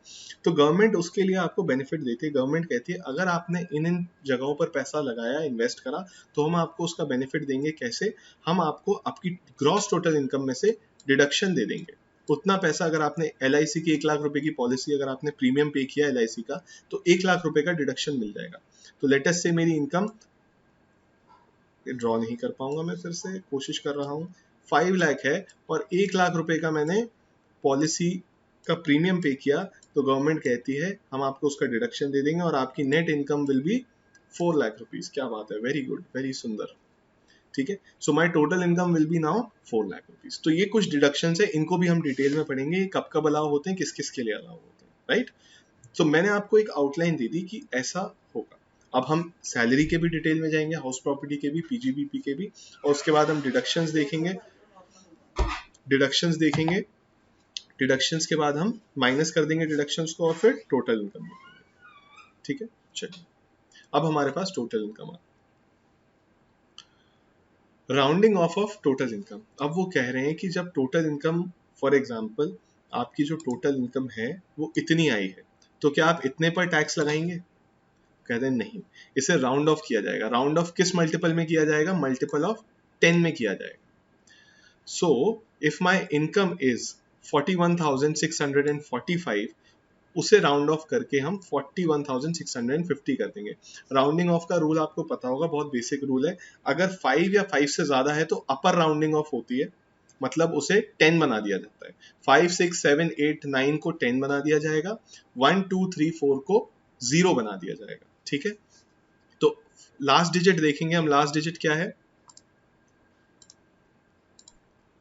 तो गवर्नमेंट उसके लिए आपको बेनिफिट देती है। गवर्नमेंट कहती है अगर आपने इन जगहों पर पैसा लगाया, इन्वेस्ट करा, तो हम आपको उसका बेनिफिट देंगे। कैसे? हम आपको आपकी ग्रॉस टोटल इनकम में से डिडक्शन दे देंगे। उतना पैसा अगर आपने LIC की 1 लाख रुपए की पॉलिसी अगर आपने प्रीमियम पे किया LIC का, तो 1 लाख रुपए का डिडक्शन मिल जाएगा। तो लेटेस्ट से मेरी इनकम ड्रॉ नहीं कर पाऊंगा, मैं फिर से कोशिश कर रहा हूँ, 5 लाख है और 1 लाख रुपए का मैंने पॉलिसी का प्रीमियम पे किया, तो गवर्नमेंट कहती है हम आपको उसका डिडक्शन दे देंगे और आपकी net income will be 4 lakh rupees. क्या बात है, वेरी गुड, वेरी सुंदर, ठीक है। So my total income will be now 4 lakh rupees. तो ये कुछ डिडक्शंस है, इनको भी हम डिटेल में पढ़ेंगे, कब कब अलाउ होते हैं, किस किस के लिए अलाउ होते हैं, राइट। तो मैंने आपको एक आउटलाइन दे दी कि ऐसा होगा। अब हम सैलरी के भी डिटेल में जाएंगे, हाउस प्रॉपर्टी के भी, PGBP के भी, और उसके बाद हम डिडक्शंस देखेंगे, डिडक्शंस के बाद हम माइनस कर देंगे डिडक्शंस को और फिर टोटल इनकम देखेंगे, ठीक है। चलिए अब हमारे पास टोटल इनकम आ, राउंडिंग ऑफ टोटल इनकम। अब वो कह रहे हैं कि जब टोटल इनकम, फॉर एग्जांपल आपकी जो टोटल इनकम है वो इतनी आई है, तो क्या आप इतने पर टैक्स लगाएंगे? कहते हैं नहीं, इसे राउंड ऑफ किया जाएगा। राउंड ऑफ किस मल्टीपल में किया जाएगा? मल्टीपल ऑफ 10 में किया जाएगा। So if my income is 41,645, उसे राउंड ऑफ करके हम 41,650 कर देंगे। राउंडिंग ऑफ का रूल आपको पता होगा, बहुत बेसिक रूल है। अगर 5 या 5 से ज्यादा है तो अपर राउंडिंग ऑफ होती है, मतलब उसे 10 बना दिया जाता है। 5, 6, 7, 8, 9 को 10 बना दिया जाएगा, 1, 2, 3, 4 को 0 बना दिया जाएगा, ठीक है। तो लास्ट डिजिट देखेंगे हम, लास्ट डिजिट क्या है?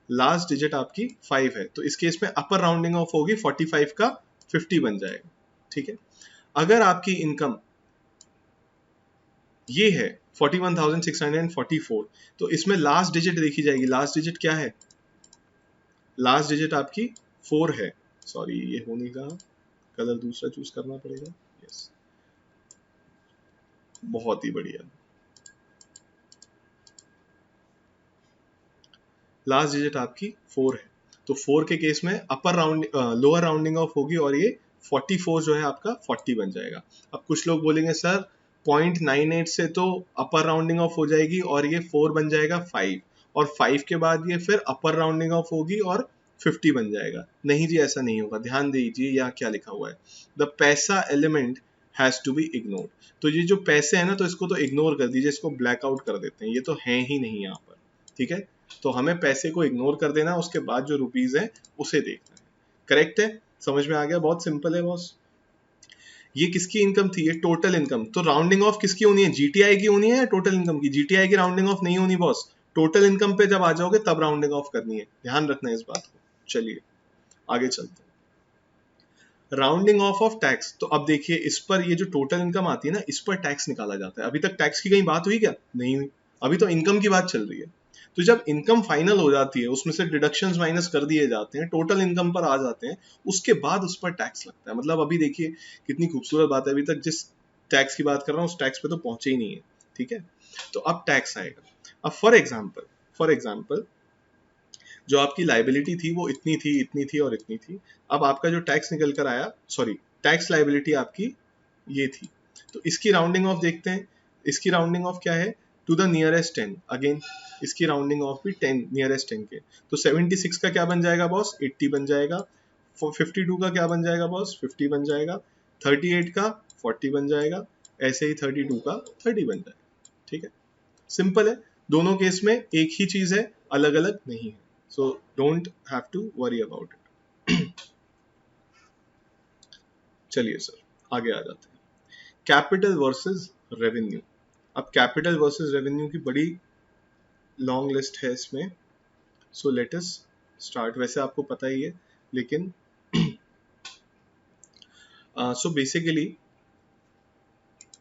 लास्ट डिजिट आपकी 5 है, तो इस केस में अपर राउंडिंग ऑफ होगी, 45 का 50 बन जाएगा, ठीक है। अगर आपकी इनकम ये है 41,644, तो इसमें लास्ट डिजिट देखी जाएगी। लास्ट डिजिट क्या है? लास्ट डिजिट आपकी 4 है। सॉरी ये होने का कलर दूसरा चूज करना पड़ेगा। यस, बहुत ही बढ़िया। लास्ट डिजिट आपकी 4 है, तो 4 के केस में अपर राउंड लोअर राउंडिंग ऑफ होगी और ये 44 जो है आपका 40 बन जाएगा। अब कुछ लोग बोलेंगे सर 0.98 से तो अपर राउंडिंग ऑफ हो जाएगी और ये 4 बन जाएगा 5, और 5 के बाद ये फिर अपर राउंडिंग ऑफ होगी और 50 बन जाएगा। नहीं जी, ऐसा नहीं होगा। ध्यान दीजिए यहाँ क्या लिखा हुआ है, the paisa element has to be ignored. तो ये जो पैसे है ना, तो इसको तो इग्नोर कर दीजिए, इसको ब्लैक आउट कर देते हैं, ये तो है ही नहीं यहाँ पर, ठीक है। तो हमें पैसे को इग्नोर कर देना, उसके बाद जो रुपीज है उसे देखना है। करेक्ट है? समझ में आ गया? बहुत सिंपल है बॉस। ये किसकी इनकम थी? ये टोटल इनकम। तो राउंडिंग ऑफ किसकी होनी है? GTI की होनी है या टोटल इनकम की? GTI की राउंडिंग ऑफ नहीं होनी बॉस, टोटल इनकम पे जब आ जाओगे तब राउंडिंग ऑफ करनी है, ध्यान रखना है इस बात को। चलिए आगे चलते हैं। Rounding off tax. तो अब देखिए इस पर, ये जो टोटल इनकम आती है ना, इस पर टैक्स निकाला जाता है। अभी तक टैक्स की कहीं बात हुई क्या? नहीं हुई, अभी तो इनकम की बात चल रही है। तो जब इनकम फाइनल हो जाती है, उसमें से डिडक्शंस माइनस कर दिए जाते हैं, टोटल इनकम पर आ जाते हैं, उसके बाद उस पर टैक्स लगता है। मतलब अभी देखिए कितनी खूबसूरत बात है, अभी तक जिस टैक्स की बात कर रहा हूँ उस टैक्स पे तो पहुंचे ही नहीं है, ठीक है। तो अब टैक्स आएगा। अब फॉर एग्जाम्पल जो आपकी लाइबिलिटी थी वो इतनी थी, इतनी थी और इतनी थी। अब आपका जो टैक्स निकल कर आया, सॉरी, टैक्स लाइबिलिटी आपकी ये थी, तो इसकी राउंडिंग ऑफ देखते हैं। इसकी राउंडिंग ऑफ क्या है? To the nearest 10। अगेन इसकी राउंडिंग ऑफ भी 10, नियरेस्ट 10 के। तो 76 का क्या बन जाएगा बॉस? 80 बन जाएगा। 52 का क्या बन जाएगा बॉस? 50 बन जाएगा। 38 का 40 बन जाएगा। ऐसे ही 32 का 30 बन जाएगा, ठीक है। सिंपल है, दोनों केस में एक ही चीज है, अलग अलग नहीं है। So don't have to worry about it. चलिए सर आगे आ जाते हैं। Capital versus revenue. अब कैपिटल वर्सेस रेवेन्यू की बड़ी लॉन्ग लिस्ट है इसमें, सो लेट अस स्टार्ट। वैसे आपको पता ही है, लेकिन सो बेसिकली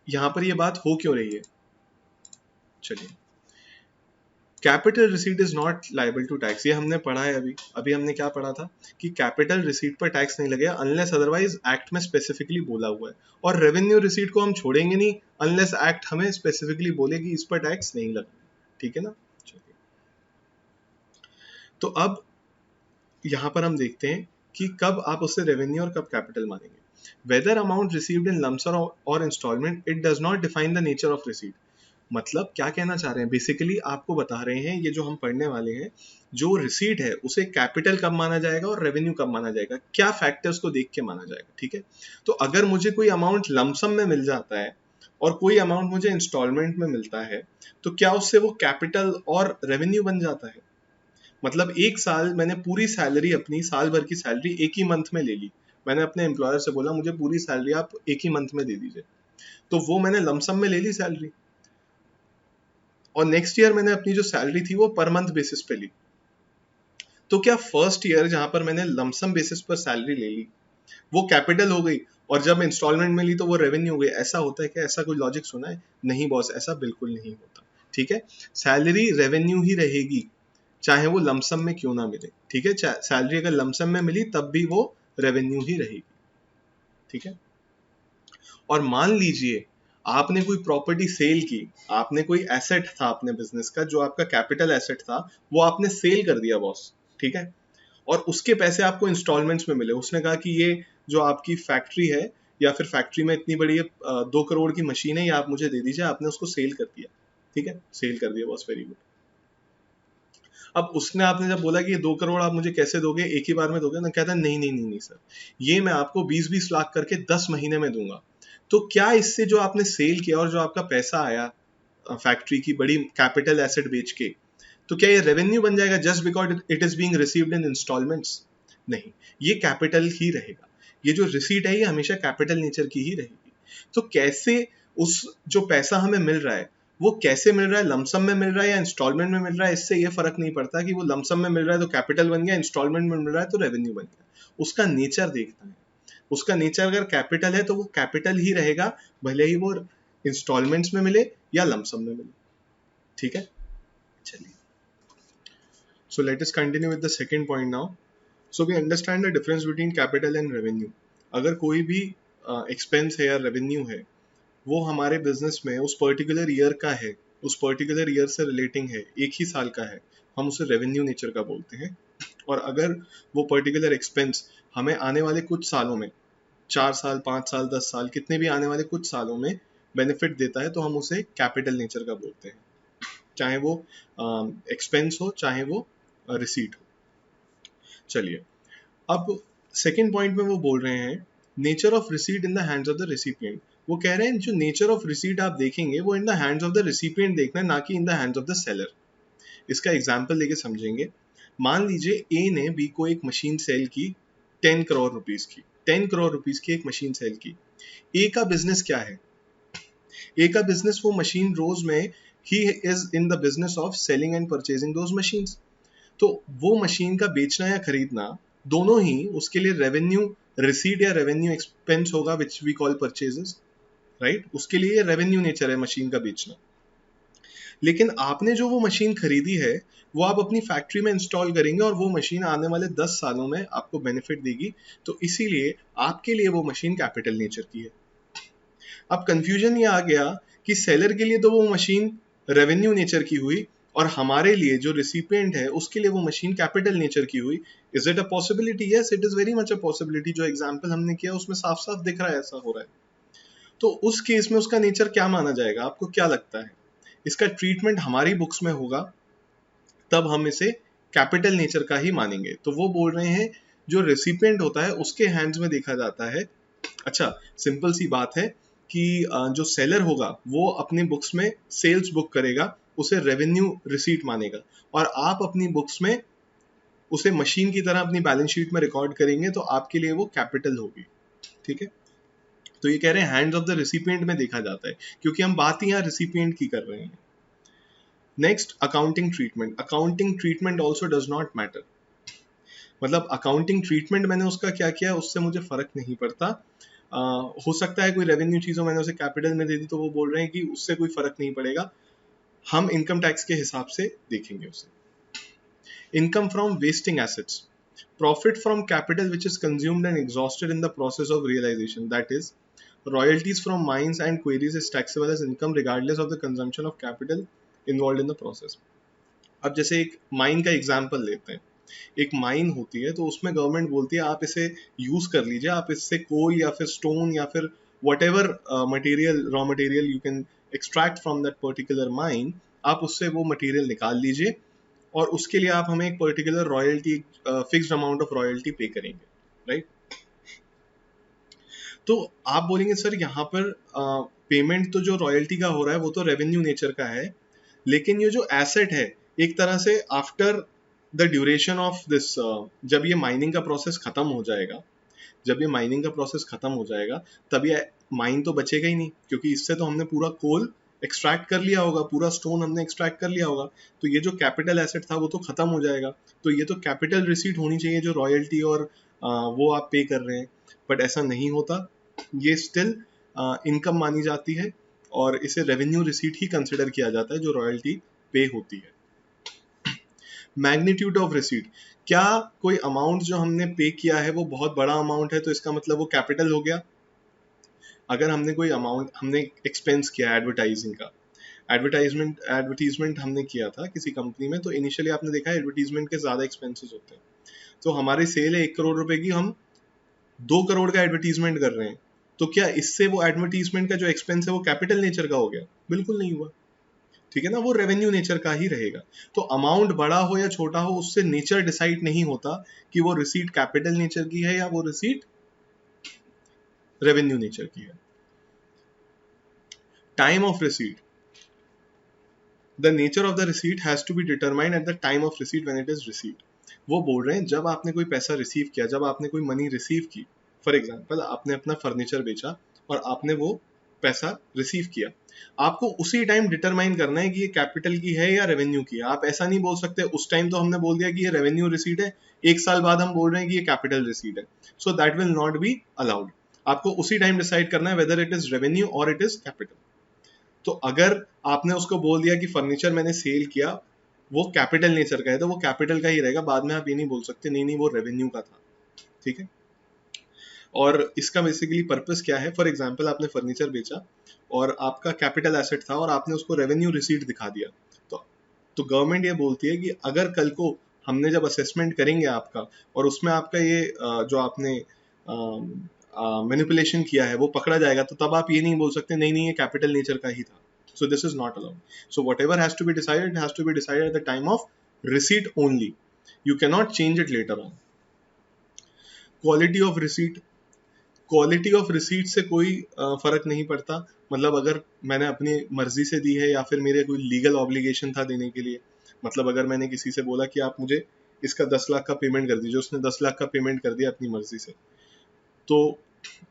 यहां पर ये बात हो क्यों रही है, चलिए। Capital receipt is not liable to tax, ये हमने पढ़ा है अभी। अभी हमने क्या पढ़ा था कि कैपिटल रिसीट पर टैक्स नहीं लगेगा अनलेस अदरवाइज एक्ट में स्पेसिफिकली बोला हुआ है, और रेवेन्यू रिसीट को हम छोड़ेंगे नहीं अनलेस एक्ट हमें स्पेसिफिकली बोले कि इस पर टैक्स नहीं लगेगा, ठीक है ना। चलिए, तो अब यहां पर हम देखते हैं कि कब आप उससे रेवेन्यू और कब कैपिटल मानेंगे। Whether amount received in lump sum or instalment, it does not define the nature of receipt. मतलब क्या कहना चाह रहे हैं, बेसिकली आपको बता रहे हैं, ये जो हम पढ़ने वाले हैं, जो रिसीट है उसे कैपिटल कब माना जाएगा और रेवेन्यू कब माना जाएगा, क्या फैक्टर्स को देख के माना जाएगा, ठीक है। तो अगर मुझे कोई अमाउंट लमसम में मिल जाता है और कोई अमाउंट मुझे इंस्टॉलमेंट में मिलता है, तो क्या उससे वो कैपिटल और रेवेन्यू बन जाता है। मतलब एक साल मैंने पूरी सैलरी, अपनी साल भर की सैलरी एक ही मंथ में ले ली, मैंने अपने एम्प्लॉयर से बोला मुझे पूरी सैलरी आप एक ही मंथ में दे दीजिए, तो वो मैंने लमसम में ले ली सैलरी, और नेक्स्ट ईयर मैंने अपनी जो सैलरी थी वो पर मंथ बेसिस पे ली। तो क्या फर्स्ट ईयर जहां पर मैंने लमसम बेसिस पर सैलरी ले ली वो कैपिटल हो गई, और जब इंस्टॉलमेंट में ली तो वो रेवेन्यू हो गई। ऐसा होता है क्या, ऐसा कोई लॉजिक सुना है? नहीं बॉस, ऐसा बिल्कुल नहीं होता, ठीक है। सैलरी रेवेन्यू ही रहेगी चाहे वो लमसम में क्यों ना मिले, ठीक है। सैलरी अगर लमसम में मिली तब भी वो रेवेन्यू ही रहेगी, ठीक है। और मान लीजिए आपने कोई प्रॉपर्टी सेल की, आपने कोई एसेट था अपने बिजनेस का जो आपका कैपिटल एसेट था, वो आपने सेल कर दिया बॉस, ठीक है, और उसके पैसे आपको इंस्टॉलमेंट्स में मिले। उसने कहा कि ये जो आपकी फैक्ट्री है, या फिर फैक्ट्री में इतनी बड़ी 2 करोड़ की मशीन है, ये आप मुझे दे दीजिए। आपने उसको सेल कर दिया, ठीक है, सेल कर दिया बॉस, वेरी गुड। अब उसने, आपने जब बोला कि ये 2 करोड़ आप मुझे कैसे दोगे, एक ही बार में दोगे ना, कहता है नहीं नहीं नहीं नहीं सर, ये मैं आपको 20-20 लाख करके 10 महीने में दूंगा। तो क्या इससे जो आपने सेल किया और जो आपका पैसा आया फैक्ट्री की बड़ी कैपिटल एसेट बेच के, तो क्या ये रेवेन्यू बन जाएगा just because it is being received in instalments? नहीं, ये कैपिटल ही रहेगा। ये जो रिसीट है ये हमेशा कैपिटल नेचर की ही रहेगी। तो कैसे उस जो पैसा हमें मिल रहा है वो कैसे मिल रहा है, लमसम में मिल रहा है या इंस्टॉलमेंट में मिल रहा है, इससे ये फर्क नहीं पड़ता कि वो लमसम में मिल रहा है तो कैपिटल बन गया, इंस्टॉलमेंट में मिल रहा है तो रेवेन्यू बन गया। उसका नेचर देखना है। उसका नेचर अगर कैपिटल है तो वो कैपिटल ही रहेगा, भले ही वो इंस्टॉलमेंट्स में मिले या लमसम में मिले, ठीक है। चलिए, so let us continue with the second point now. So we understand the difference between capital and revenue. अगर कोई भी एक्सपेंस है या रेवेन्यू है वो हमारे बिजनेस में उस पर्टिकुलर ईयर का है, उस पर्टिकुलर ईयर से रिलेटिंग है, एक ही साल का है, हम उसे रेवेन्यू नेचर का बोलते हैं। और अगर वो पर्टिकुलर एक्सपेंस हमें आने वाले कुछ सालों में, 4 साल, 5 साल, 10 साल, कितने भी आने वाले कुछ सालों में बेनिफिट देता है, तो हम उसे कैपिटल नेचर का बोलते हैं, चाहे वो एक्सपेंस हो चाहे वो रिसीट हो। चलिए, अब सेकेंड पॉइंट में वो बोल रहे हैं nature of receipt in the hands of the recipient. वो कह रहे हैं जो नेचर ऑफ रिसीट आप देखेंगे वो in the hands of the recipient देखना है, ना कि in the hands of the seller. इसका एग्जाम्पल लेके समझेंगे। मान लीजिए ए ने बी को एक मशीन सेल की 10 करोड़ रुपीज की, 10 करोड़ रुपीज की एक मशीन सेल की। ए का बिजनेस क्या है? ए का बिजनेस वो मशीन रोज में he is in the business of selling and purchasing those machines. तो वो मशीन का बेचना या खरीदना दोनों ही उसके लिए रेवेन्यू रिसीट या रेवेन्यू एक्सपेंस होगा, which we call purchases, right. उसके लिए रेवेन्यू नेचर है मशीन का बेचना। लेकिन आपने जो वो मशीन खरीदी है वो आप अपनी फैक्ट्री में इंस्टॉल करेंगे और वो मशीन आने वाले 10 सालों में आपको बेनिफिट देगी, तो इसीलिए आपके लिए वो मशीन कैपिटल नेचर की है। अब कंफ्यूजन ये आ गया कि सेलर के लिए तो वो मशीन रेवेन्यू नेचर की हुई और हमारे लिए जो रिसिपिएंट है उसके लिए वो मशीन कैपिटल नेचर की हुई। Is it a possibility? Yes, it is very much a possibility. जो एग्जांपल हमने किया उसमें साफ साफ दिख रहा है ऐसा हो रहा है। तो उस केस में उसका नेचर क्या माना जाएगा, आपको क्या लगता है? इसका ट्रीटमेंट हमारी बुक्स में होगा तब हम इसे कैपिटल नेचर का ही मानेंगे। तो वो बोल रहे हैं जो रेसिपिएंट होता है उसके हैंड्स में देखा जाता है। अच्छा, सिंपल सी बात है कि जो सेलर होगा वो अपनी बुक्स में सेल्स बुक करेगा, उसे रेवेन्यू रिसीट मानेगा, और आप अपनी बुक्स में उसे मशीन की तरह अपनी बैलेंस शीट में रिकॉर्ड करेंगे, तो आपके लिए वो कैपिटल होगी, ठीक है। तो ये कह रहे हैं हैंड्स ऑफ द रिसिपिएंट में देखा जाता है, क्योंकि हम बात ही यहाँ रिसिपिएंट की कर रहे हैं। Next, accounting treatment. Accounting treatment also does not matter, मतलब अकाउंटिंग ट्रीटमेंट मैंने उसका क्या किया उससे मुझे फर्क नहीं पड़ता। हो सकता है कोई रेवेन्यू चीज़ों मैंने उसे कैपिटल में दे दी तो वो बोल रहे हैं कि उससे कोई फर्क नहीं पड़ेगा, हम इनकम टैक्स के हिसाब से देखेंगे उसे। Income from wasting assets, profit from capital which is consumed and exhausted in the process of realisation, that is royalties from mines and quarries is taxable as income regardless of the consumption of capital involved in the process। अब जैसे एक माइन का एग्जांपल लेते हैं, एक माइन होती है तो उसमें गवर्नमेंट बोलती है आप इसे यूज कर लीजिए, आप इससे कोल या फिर स्टोन या फिर what ever material, raw material you can extract from that particular mine, आप उससे वो मटेरियल निकाल लीजिए और उसके लिए आप हमें एक particular royalty, fixed amount of royalty पे करेंगे, राइट। तो आप बोलेंगे सर यहाँ पर पेमेंट तो जो रॉयल्टी का हो रहा है वो तो रेवेन्यू नेचर का है, लेकिन ये जो एसेट है एक तरह से after the duration of this, जब ये माइनिंग का प्रोसेस खत्म हो जाएगा, जब ये माइनिंग का प्रोसेस खत्म हो जाएगा तब ये माइन तो बचेगा ही नहीं, क्योंकि इससे तो हमने पूरा कोल एक्सट्रैक्ट कर लिया होगा, पूरा स्टोन हमने एक्सट्रैक्ट कर लिया होगा, तो ये जो कैपिटल एसेट था वो तो खत्म हो जाएगा। तो ये तो कैपिटल रिसीट होनी चाहिए जो रॉयल्टी और वो आप पे कर रहे हैं, बट ऐसा नहीं होता, ये स्टिल इनकम मानी जाती है और इसे रेवेन्यू रिसीट ही कंसिडर किया जाता है जो रॉयल्टी पे होती है। मैग्नीट्यूड ऑफ रिसीट, क्या कोई अमाउंट जो हमने पे किया है वो बहुत बड़ा अमाउंट है तो इसका मतलब वो कैपिटल हो गया? अगर हमने कोई अमाउंट, हमने एक्सपेंस किया एडवर्टाइजिंग का, एडवर्टीजमेंट हमने किया था किसी कंपनी में, तो इनिशियली आपने देखा एडवर्टीजमेंट के ज्यादा एक्सपेंसेस होते हैं, तो हमारी सेल है 1 करोड़ रुपए की, हम 2 करोड़ का एडवर्टीजमेंट कर रहे हैं, तो क्या इससे वो एडवर्टीजमेंट का जो एक्सपेंस है वो कैपिटल नेचर का हो गया? बिल्कुल नहीं हुआ, ठीक है ना, वो रेवेन्यू नेचर का ही रहेगा। तो अमाउंट बड़ा हो या छोटा हो उससे नेचर डिसाइड नहीं होता कि वो रिसीट कैपिटल नेचर की है या वो रिसीट रेवेन्यू नेचर की है। Time of receipt, the nature of the receipt has to be determined at the time of receipt when it is received. वो बोल रहे हैं जब आपने कोई पैसा रिसीव किया, जब आपने कोई मनी रिसीव की, फॉर एग्जाम्पल आपने अपना फर्नीचर बेचा और आपने वो पैसा रिसीव किया, आपको उसी टाइम डिटरमाइन करना है कि ये कैपिटल की है या रेवेन्यू की है। आप ऐसा नहीं बोल सकते उस टाइम तो हमने बोल दिया कि ये रेवेन्यू रिसीट है, 1 साल बाद हम बोल रहे हैं कि ये कैपिटल रिसीट है, सो that will not be allowed. आपको उसी टाइम डिसाइड करना है वेदर इट इज रेवेन्यू और इट इज कैपिटल। तो अगर आपने उसको बोल दिया कि फर्नीचर मैंने सेल किया वो कैपिटल नेचर का है तो वो कैपिटल का ही रहेगा, बाद में आप ये नहीं बोल सकते नहीं नहीं वो रेवेन्यू का था, ठीक है। और इसका बेसिकली पर्पस क्या है, फॉर एग्जांपल आपने फर्नीचर बेचा और आपका कैपिटल एसेट था और आपने उसको रेवेन्यू रिसीट दिखा दिया, तो गवर्नमेंट ये बोलती है कि अगर कल को हमने जब असेसमेंट करेंगे आपका और उसमें आपका ये जो आपने मैनिपुलेशन किया है वो पकड़ा जाएगा, तो तब आप ये नहीं बोल सकते नहीं नहीं ये कैपिटल नेचर का ही था। So this is not allowed. So whatever has to be decided has to be decided at the time of receipt only. You cannot change it later on. Quality of receipt. Quality of receipt से कोई फर्क नहीं पड़ता, मतलब अगर मैंने अपनी मर्जी से दी है या फिर मेरे कोई लीगल ऑब्लिगेशन था देने के लिए, मतलब अगर मैंने किसी से बोला कि आप मुझे इसका 10 लाख का पेमेंट कर दीजिए, उसने 10 लाख का पेमेंट कर दिया अपनी मर्जी से, तो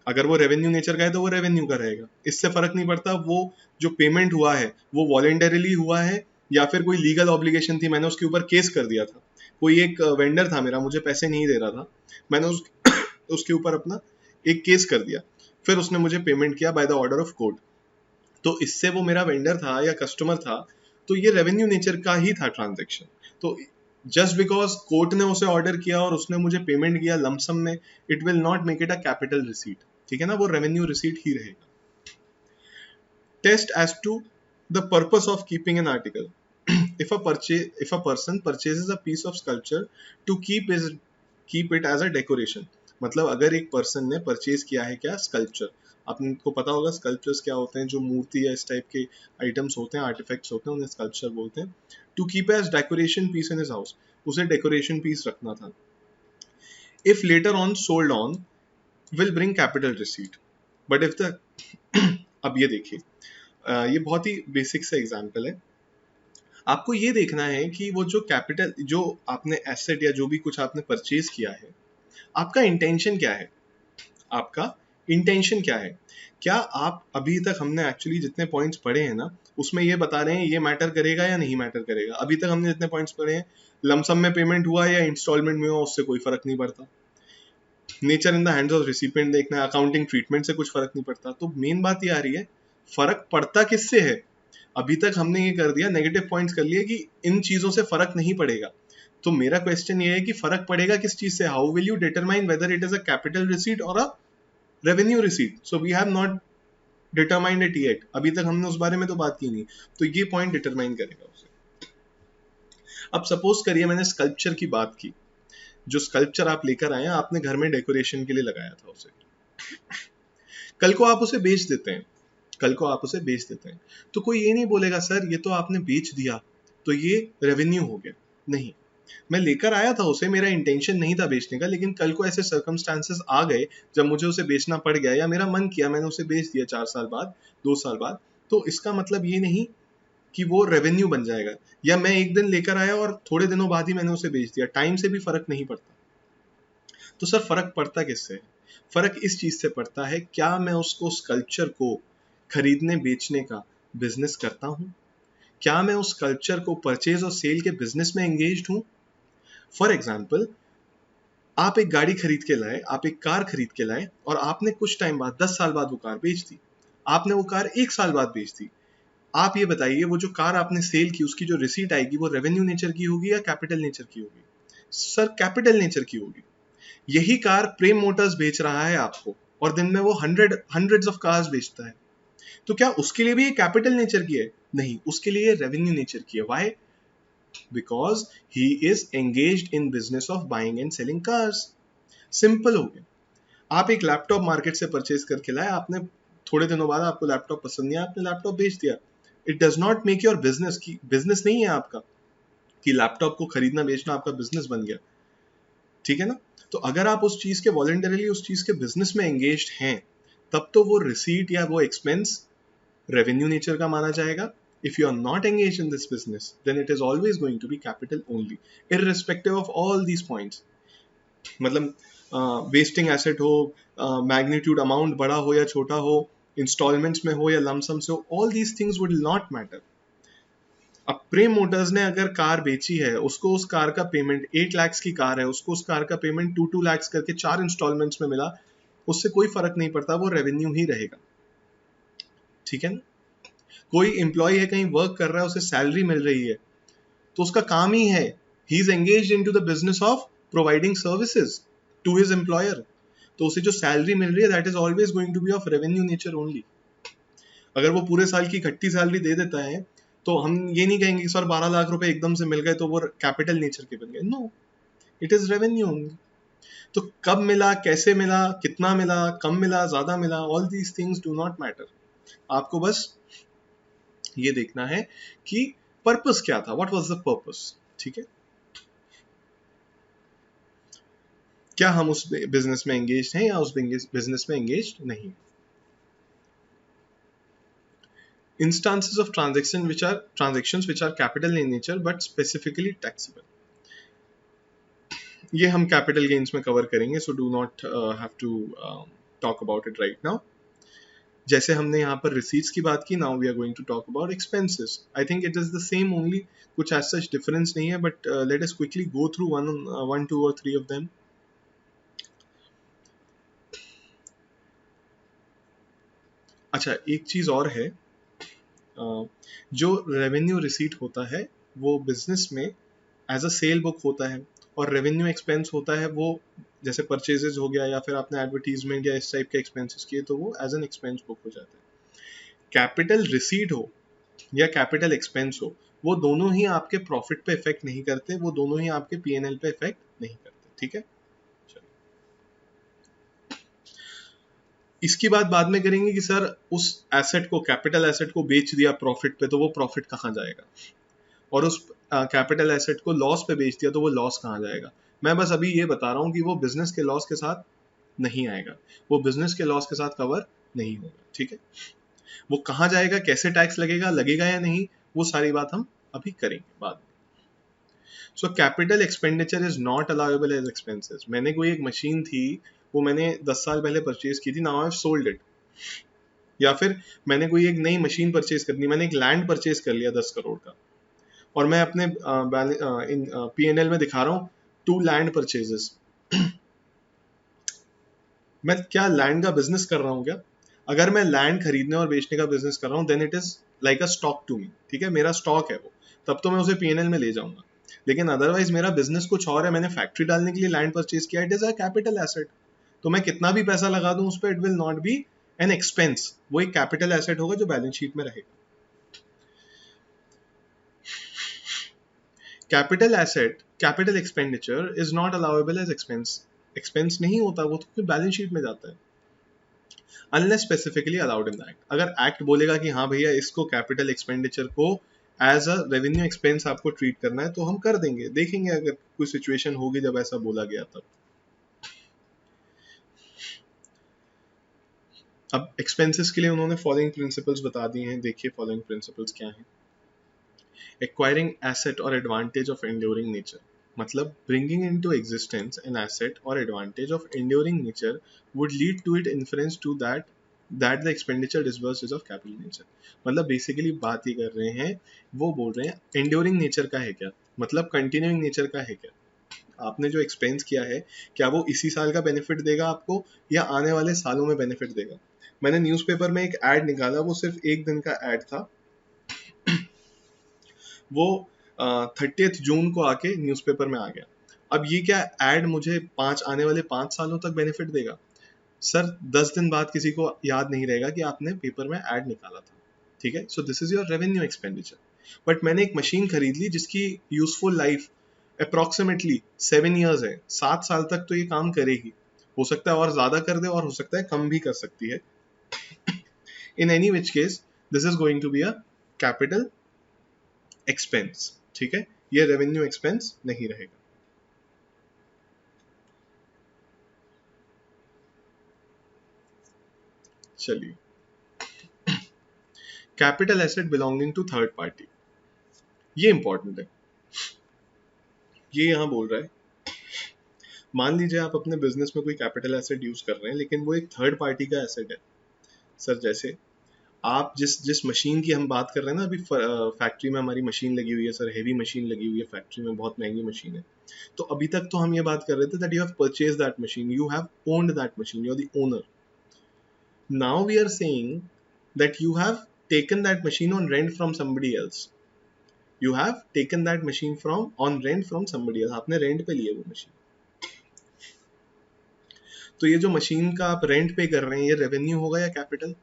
अगर वो रेवेन्यू नेचर का है तो वो रेवेन्यू का रहेगा, इससे फर्क नहीं पड़ता वो जो पेमेंट हुआ है वो वॉलेंटरीली हुआ है या फिर कोई लीगल ऑब्लिगेशन थी, मैंने उसके ऊपर केस कर दिया था। कोई एक वेंडर था मेरा, मुझे पैसे नहीं दे रहा था, मैंने उसके ऊपर अपना एक केस कर दिया, फिर उसने मुझे पेमेंट किया by the order of court, तो इससे वो मेरा वेंडर था या कस्टमर था, तो ये रेवेन्यू नेचर का ही था ट्रांजैक्शन। तो जस्ट बिकॉज कोर्ट ने उसे ऑर्डर किया और उसने मुझे पेमेंट किया लमसम में, it will not make it a capital receipt, ठीक है ना, वो रेवेन्यू रिसीट ही रहेगा। Test as to the purpose of keeping an article. if a person purchases a piece of sculpture to keep it as a decoration, मतलब अगर एक पर्सन ने परचेज किया है क्या स्कल्पचर, आपको पता होगा स्कल्पचर्स क्या होते हैं, जो मूर्ति या इस टाइप के आइटम्स होते हैं, आर्टिफैक्ट्स होते हैं, उन्हें स्कल्पचर बोलते हैं। To keep as decoration piece in his house, उसे डेकोरेशन पीस रखना था। If later on sold on will bring capital receipt, but if the अब ये देखिए, ये बहुत ही बेसिक सा एग्जाम्पल है, आपको ये देखना है कि वो जो कैपिटल, जो आपने एसेट या जो भी कुछ आपने परचेज किया है, आपका इंटेंशन क्या है। आपका इंटेंशन क्या है? क्या आप अभी तक हमने एक्चुअली जितने पॉइंट्स पढ़े हैं ना, उसमें ये बता रहे हैं ये मैटर करेगा या नहीं मैटर करेगा? अभी तक हमने जितने पॉइंट्स पढ़े हैं, लमसम में पेमेंट हुआ या इंस्टॉलमेंट में हुआ, उससे कोई फर्क नहीं पड़ता। Nature in the hands of recipient देखना है, अकाउंटिंग ट्रीटमेंट से कुछ फर्क नहीं पड़ता। तो मेन बात ये आ रही है, फर्क पड़ता किससे है? अभी तक हमने ये कर दिया, नेगेटिव पॉइंट्स कर लिए कि इन चीजों से फर्क नहीं पड़ेगा। तो मेरा क्वेश्चन ये है कि फर्क पड़ेगा किस चीज से? How will you determine whether it is a capital receipt or a revenue receipt? So we have not determined it yet. अभी तक हमने उस बारे में तो बात की नहीं, तो ये पॉइंट डिटरमाइन करेगा उसे। अब सपोज करिए मैंने स्कल्पचर की बात की, जो स्कल्पचर आप लेकर आए, आपने घर में डेकोरेशन के लिए लगाया था उसे, कल को आप उसे बेच देते हैं, कल को आप उसे बेच देते हैं, तो कोई ये नहीं बोलेगा सर ये तो आपने बेच दिया तो ये रेवेन्यू हो गया। नहीं, मैं लेकर आया था उसे, मेरा इंटेंशन नहीं था बेचने का, लेकिन कल को ऐसे सर्कमस्टांसेस आ गए जब मुझे उसे बेचना पड़ गया, या मेरा मन किया मैंने उसे बेच दिया 4 साल बाद, 2 साल बाद, तो इसका मतलब ये नहीं कि वो रेवेन्यू बन जाएगा। या मैं एक दिन लेकर आया और थोड़े दिनों बाद ही मैंने उसे बेच दिया, टाइम से भी फर्क नहीं पड़ता। तो सर फर्क पड़ता किससे है? फर्क इस चीज से पड़ता है, क्या मैं उसको स्कल्पचर को खरीदने बेचने का बिजनेस करता हूं? क्या मैं उस स्कल्पचर को परचेज और सेल के बिजनेस में एंगेज्ड हूं? फॉर एग्जाम्पल, आप एक गाड़ी खरीद के लाए, आप एक कार खरीद के लाए, और आपने कुछ टाइम बाद 10 साल बाद वो कार बेच दी। आपने वो कार 1 साल बाद बेच दी। आप ये बताइए, वो जो कार आपने सेल की उसकी जो रिसीट आएगी वो रेवेन्यू नेचर की होगी या कैपिटल नेचर की होगी? सर कैपिटल नेचर की होगी। यही कार प्रेम मोटर्स बेच रहा है आपको, और दिन में वो हंड्रेड्स ऑफ कार्स बेचता है, तो क्या उसके लिए भी ये कैपिटल नेचर की है? नहीं, उसके लिए रेवेन्यू नेचर की है। Why? Because he is engaged in business of buying and selling cars. Simple हो गया। आप एक लैपटॉप मार्केट से परचेज करके लाए, आपने थोड़े दिनों बाद आपको लैपटॉप पसंद नहीं आया, आपने लैपटॉप बेच दिया। It does not make your business, की बिजनेस नहीं है आपका कि लैपटॉप को खरीदना बेचना आपका बिजनेस बन गया, ठीक है ना? तो अगर आप उस चीज के वॉलंटरली उस चीज के बिजनेस में एंगेज्ड हैं, तब तो वो रिसीट या वो एक्सपेंस रेवेन्यू नेचर का माना जाएगा। If you are not engaged in this business, then it is always going to be capital only, irrespective of all these points. मतलब वेस्टिंग एसेट हो, मैग्नीट्यूड अमाउंट बड़ा हो या छोटा हो, इंस्टॉलमेंट्स में हो या लमसम से हो, all these things would not matter. अब प्रेम मोटर्स ने अगर कार बेची है, उसको उस कार का पेमेंट 8 लाख की कार है, उसको उस कार का पेमेंट 2 लाख करके 4 इंस्टॉलमेंट्स में मिला, उससे कोई फर्क नहीं पड़ता, वो रेवेन्यू ही रहेगा, ठीक है ना? कोई एम्प्लॉय है, कहीं वर्क कर रहा है, उसे सैलरी मिल रही है, तो उसका काम ही है, he is engaged into the business of providing services to his employer, तो उसे जो सैलरी मिल रही है that is always going to be of revenue nature only. अगर वो पूरे साल की इकट्ठी सैलरी दे देता है, तो हम ये नहीं कहेंगे कि सर 12 लाख रुपए एकदम से मिल गए तो वो कैपिटल नेचर के बन गए। No, it is revenue only. तो कब मिला, कैसे मिला, कितना मिला, कम मिला, ज्यादा मिला, all these things do not matter. आपको बस ये देखना है कि पर्पस क्या था, व्हाट वाज द पर्पस, ठीक है? क्या हम उस बिजनेस में एंगेज हैं या उस बिजनेस में एंगेज नहीं? Instances of transactions which are capital in nature but specifically taxable, ये हम कैपिटल गेन्स में कवर करेंगे, so do not have to talk about it right now. जैसे हमने यहाँ पर रिसीट्स की बात की, now we are going to talk about expenses. I think it is the same only, कुछ एज सच डिफरेंस नहीं है, but let us quickly go through one two और थ्री ऑफ देम। अच्छा, एक चीज और है, जो रेवेन्यू रिसीट होता है वो बिजनेस में एज अ सेल बुक होता है, और रेवेन्यू एक्सपेंस होता है वो जैसे परचेजेस हो गया या फिर आपने एडवर्टीजमेंट या इस टाइप के एक्सपेंसेस किए तो वो एज एन एक्सपेंस बुक हो जाता है। कैपिटल रिसीट हो या कैपिटल एक्सपेंस हो, वो दोनों ही आपके प्रॉफिट पे इफेक्ट नहीं करते, वो दोनों ही आपके पीएनएल पे इफेक्ट नहीं करते, ठीक है? इसकी बात बाद में करेंगे कि सर उस एसेट को, कैपिटल एसेट को बेच दिया प्रॉफिट पे, तो वो प्रॉफिट कहाँ जाएगा, और उस कैपिटल एसेट को लॉस पे बेच दिया तो वो लॉस कहाँ जाएगा। मैं बस अभी ये बता रहा हूँ कि वो बिजनेस के लॉस के साथ नहीं आएगा, वो बिजनेस के लॉस के साथ कवर नहीं होगा, ठीक है? वो कहाँ जाएगा, कैसे टैक्स लगेगा, लगेगा या नहीं, वो सारी बात हम अभी करेंगे बाद में। So capital expenditure is not allowable as expenses. मैंने कोई एक मशीन थी, वो मैंने 10 साल पहले परचेज की थी, now I have sold it. या फिर मैंने कोई एक नई मशीन परचेज करनी, मैंने एक लैंड परचेज कर लिया 10 करोड़ का, और मैं अपने P&L में दिखा रहा हूँ 2 लैंड परचेजेस। मैं क्या लैंड का बिजनेस कर रहा हूँ क्या? अगर मैं लैंड खरीदने और बेचने का बिजनेस कर रहा हूँ then it is like a stock to me, ठीक है, मेरा स्टॉक है वो, तब तो मैं उसे P&L में ले जाऊंगा। लेकिन अदरवाइज मेरा बिजनेस कुछ और है, मैंने फैक्ट्री डालने के लिए लैंड परचेज किया, it is a capital asset. तो मैं कितना भी पैसा लगा दूं उस पर, it will not be an expense, वो एक कैपिटल एसेट होगा जो बैलेंस शीट में रहेगा। Capital asset, capital expenditure is not allowable as expense, expense नहीं होता वो, तो बैलेंस शीट में जाता है unless specifically allowed in the act. अगर एक्ट बोलेगा कि हाँ भैया इसको कैपिटल एक्सपेंडिचर को एज अ रेवेन्यू एक्सपेंस आपको ट्रीट करना है, तो हम कर देंगे, देखेंगे अगर कोई सिचुएशन होगी जब ऐसा बोला गया तब। अब एक्सपेंसेस के लिए उन्होंने फॉलोइंग प्रिंसिपल्स बता दिए हैं, देखिए फॉलोइंग प्रिंसिपल्स क्या हैं। एक्वायरिंग एसेट और एडवांटेज ऑफ एंड्योरिंग नेचर, मतलब bringing into existence an asset or advantage of enduring nature would lead to it inference to that the expenditure disbursed is of capital nature। मतलब बेसिकली बात ये कर रहे हैं, वो बोल रहे हैं enduring nature का है क्या, मतलब continuing nature का है क्या। आपने जो एक्सपेंस किया है क्या वो इसी साल का बेनिफिट देगा आपको या आने वाले सालों में बेनिफिट देगा। मैंने न्यूज़पेपर में एक एड निकाला, वो सिर्फ एक दिन का एड था, वो 30 जून को आके न्यूज़पेपर में आ गया। अब ये क्या एड मुझे आने वाले 5 सालों तक बेनिफिट देगा? सर 10 दिन बाद किसी को याद नहीं रहेगा कि आपने पेपर में एड निकाला था, ठीक है। So this is your revenue expenditure. But मैंने एक मशीन खरीद ली जिसकी यूजफुल लाइफ अप्रोक्सीमेटली 7 ईयर्स है, 7 साल तक तो ये काम करेगी, हो सकता है और ज्यादा कर दे और हो सकता है कम भी कर सकती है। In any which case this is going to be a capital expense, ठीक है, ये रेवेन्यू एक्सपेंस नहीं रहेगा। चलिए, capital asset belonging to third party, ये इंपॉर्टेंट है। ये यहां बोल रहा है, मान लीजिए आप अपने बिजनेस में कोई कैपिटल एसेट यूज कर रहे हैं लेकिन वो एक थर्ड पार्टी का एसेट है। सर जैसे आप जिस जिस मशीन की हम बात कर रहे हैं ना, अभी फैक्ट्री में हमारी मशीन लगी हुई है सर, हेवी मशीन लगी हुई है फैक्ट्री में, बहुत महंगी मशीन है। तो अभी तक तो हम ये बात कर रहे थे that you have purchase that machine, you have owned that machine, you are the owner. Now we are saying that you have taken that machine on rent from somebody else, you have taken that machine from on rent from somebody else, आपने रेंट पे लिया वो मशीन। तो ये जो मशीन का आप रेंट पे कर रहे हैं, ये रेवेन्यू होगा या कैपिटल?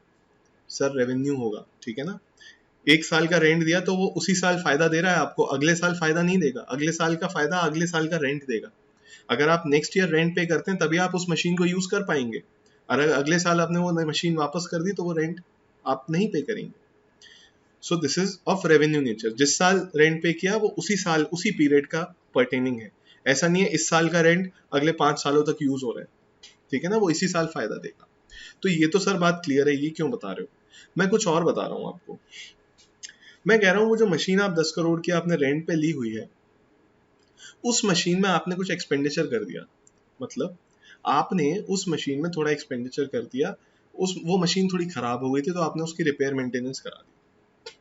सर रेवेन्यू होगा, ठीक है ना। एक साल का रेंट दिया तो वो उसी साल फायदा दे रहा है आपको, अगले साल फायदा नहीं देगा, अगले साल का फायदा अगले साल का रेंट देगा। अगर आप नेक्स्ट ईयर रेंट पे करते हैं तभी आप उस मशीन को यूज कर पाएंगे, और अगर अगले साल आपने वो मशीन वापस कर दी तो वो रेंट आप नहीं पे करेंगे। So this is of revenue nature, जिस साल रेंट पे किया वो उसी साल उसी पीरियड का पर्टेनिंग है। ऐसा नहीं है इस साल का रेंट अगले 5 सालों तक यूज हो रहा है, ठीक है ना, वो इसी साल फायदा देगा। तो ये तो सर बात क्लियर है, ये क्यों बता रहे हो? मैं कुछ और बता रहा हूँ आपको। मैं कह रहा हूँ वो जो मशीन आप 10 करोड़ की आपने रेंट पे ली हुई है, उस मशीन में आपने कुछ एक्सपेंडिचर कर दिया, मतलब आपने उस मशीन में थोड़ा एक्सपेंडिचर कर दिया, उस वो मशीन थोड़ी खराब हो गई थी तो आपने उसकी रिपेयर मेंटेनेंस करा दी,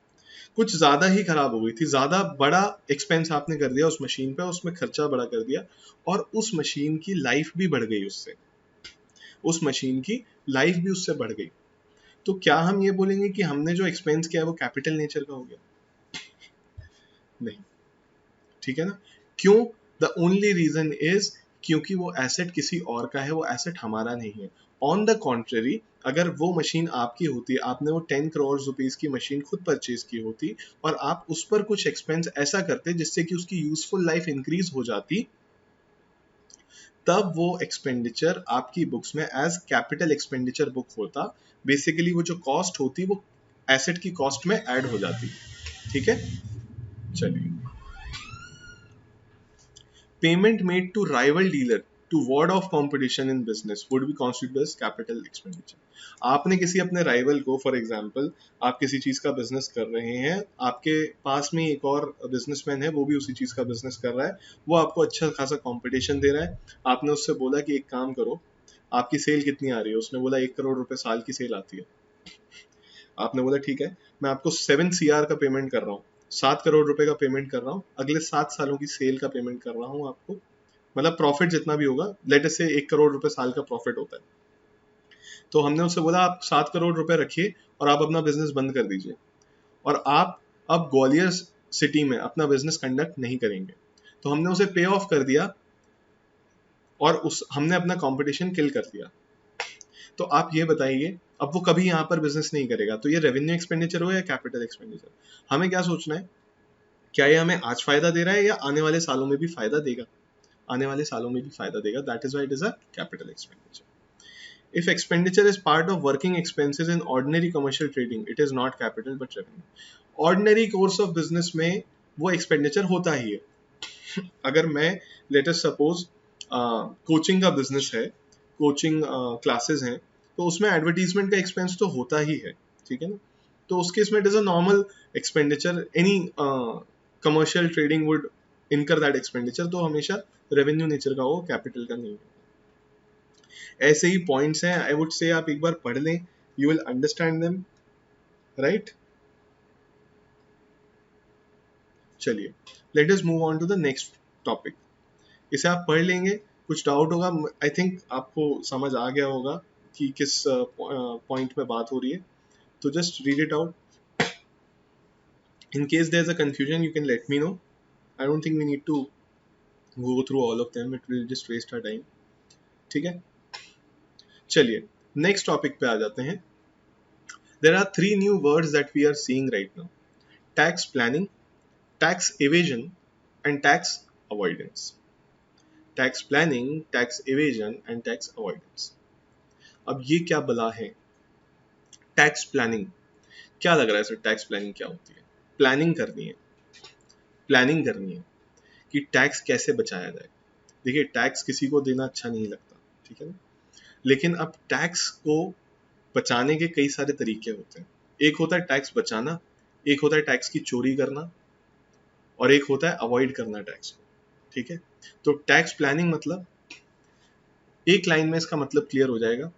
कुछ ज्यादा ही खराब हो गई थी, ज्यादा बड़ा एक्सपेंस आपने कर दिया उस मशीन पे, उसमें खर्चा बड़ा कर दिया, और उस मशीन की लाइफ भी बढ़ गई उससे, उस मशीन की लाइफ भी उससे बढ़ गई। तो क्या हम ये बोलेंगे कि हमने जो एक्सपेंस किया है वो कैपिटल नेचर का हो गया? नहीं, ठीक है ना। क्यों? द ओनली रीजन इज क्योंकि वो एसेट किसी और का है, वो एसेट हमारा नहीं है। ऑन द कॉन्ट्ररी, अगर वो मशीन आपकी होती, आपने वो 10 करोड़ रुपीज की मशीन खुद परचेज की होती और आप उस पर कुछ एक्सपेंस ऐसा करते जिससे कि उसकी यूजफुल लाइफ इंक्रीज हो जाती, तब वो एक्सपेंडिचर आपकी बुक्स में एज कैपिटल एक्सपेंडिचर बुक होता। बेसिकली वो जो कॉस्ट होती वो एसेट की कॉस्ट में ऐड हो जाती, ठीक है। चलिए, payment made to rival dealer to ward off competition in business would be constituted as capital expenditure. आपने किसी अपने राइवल को, फॉर एग्जांपल आप किसी चीज का बिजनेस कर रहे हैं, आपके पास में एक और बिजनेसमैन है वो भी उसी चीज का बिजनेस कर रहा है, वो आपको अच्छा खासा कंपटीशन दे रहा है, आपने उससे बोला कि एक काम करो, आपकी सेल कितनी आ रही है? उसने बोला 1 करोड़ रुपए साल की सेल आती है। आपने बोला ठीक है, मैं आपको 7 CR का पेमेंट कर रहा हूँ, 7 करोड़ रुपए का पेमेंट कर रहा हूँ, अगले 7 सालों की सेल का पेमेंट कर रहा हूँ आपको, मतलब प्रॉफिट जितना भी होगा, लेट अस से 1 करोड़ रुपए साल का प्रॉफिट होता है। तो हमने उससे बोला आप 7 करोड़ रुपए रखिए और आप अपना बिजनेस बंद कर दीजिए, और आप अब ग्वालियर सिटी में अपना बिजनेस कंडक्ट नहीं करेंगे। तो हमने उसे पे ऑफ कर दिया और हमने अपना कंपटीशन किल कर दिया। तो आप ये बताइए, अब वो कभी यहाँ पर बिजनेस नहीं करेगा, तो ये रेवेन्यू एक्सपेंडिचर हो या कैपिटल एक्सपेंडिचर? हमें क्या सोचना है, क्या ये हमें आज फायदा दे रहा है या आने वाले सालों में भी फायदा देगा? आने वाले सालों में भी फायदा देगा, that is why it is a capital expenditure. If expenditure is part of working expenses in ordinary commercial trading, it is not capital but revenue. Ordinary course of business में वो expenditure होता ही है. अगर मैं let us suppose कोचिंग का बिजनेस है, कोचिंग क्लासेस हैं, तो उसमें एडवर्टीजमेंट का एक्सपेंस तो होता ही है, ठीक है ना? तो उस केस में it is a normal expenditure, any commercial trading would इनकर दैट एक्सपेंडिचर, तो हमेशा रेवेन्यू नेचर का हो, कैपिटल का नहीं हो. ऐसे ही पॉइंट्स हैं, आई वुड से आप एक बार पढ़ लें, you will understand them, right? चलिए, let us move on to the next topic. इसे आप पढ़ लेंगे, कुछ डाउट होगा, आई थिंक आपको समझ आ गया होगा कि किस पॉइंट पे बात हो रही है, तो just read it out. In case there's a confusion, you can let me know. I don't think we need to go through all of them, it will just waste our time. ठीक है, चलिए नेक्स्ट टॉपिक पे आ जाते हैं. There are 3 new words that we are seeing right now: tax planning, tax evasion, and tax avoidance. Tax planning, tax evasion, and tax avoidance. अब ये क्या बला है? Tax planning. क्या लग रहा है सर, टैक्स प्लानिंग क्या होती है? प्लानिंग करनी है, प्लानिंग करनी है कि टैक्स कैसे बचाया जाए. देखिए, टैक्स किसी को देना अच्छा नहीं लगता, ठीक है ना? लेकिन अब टैक्स को बचाने के कई सारे तरीके होते हैं. एक होता है टैक्स बचाना, एक होता है टैक्स की चोरी करना, और एक होता है अवॉइड करना टैक्स को, ठीक है? तो टैक्स प्लानिंग मतलब, एक लाइन में इसका मतलब क्लियर हो जाएगा: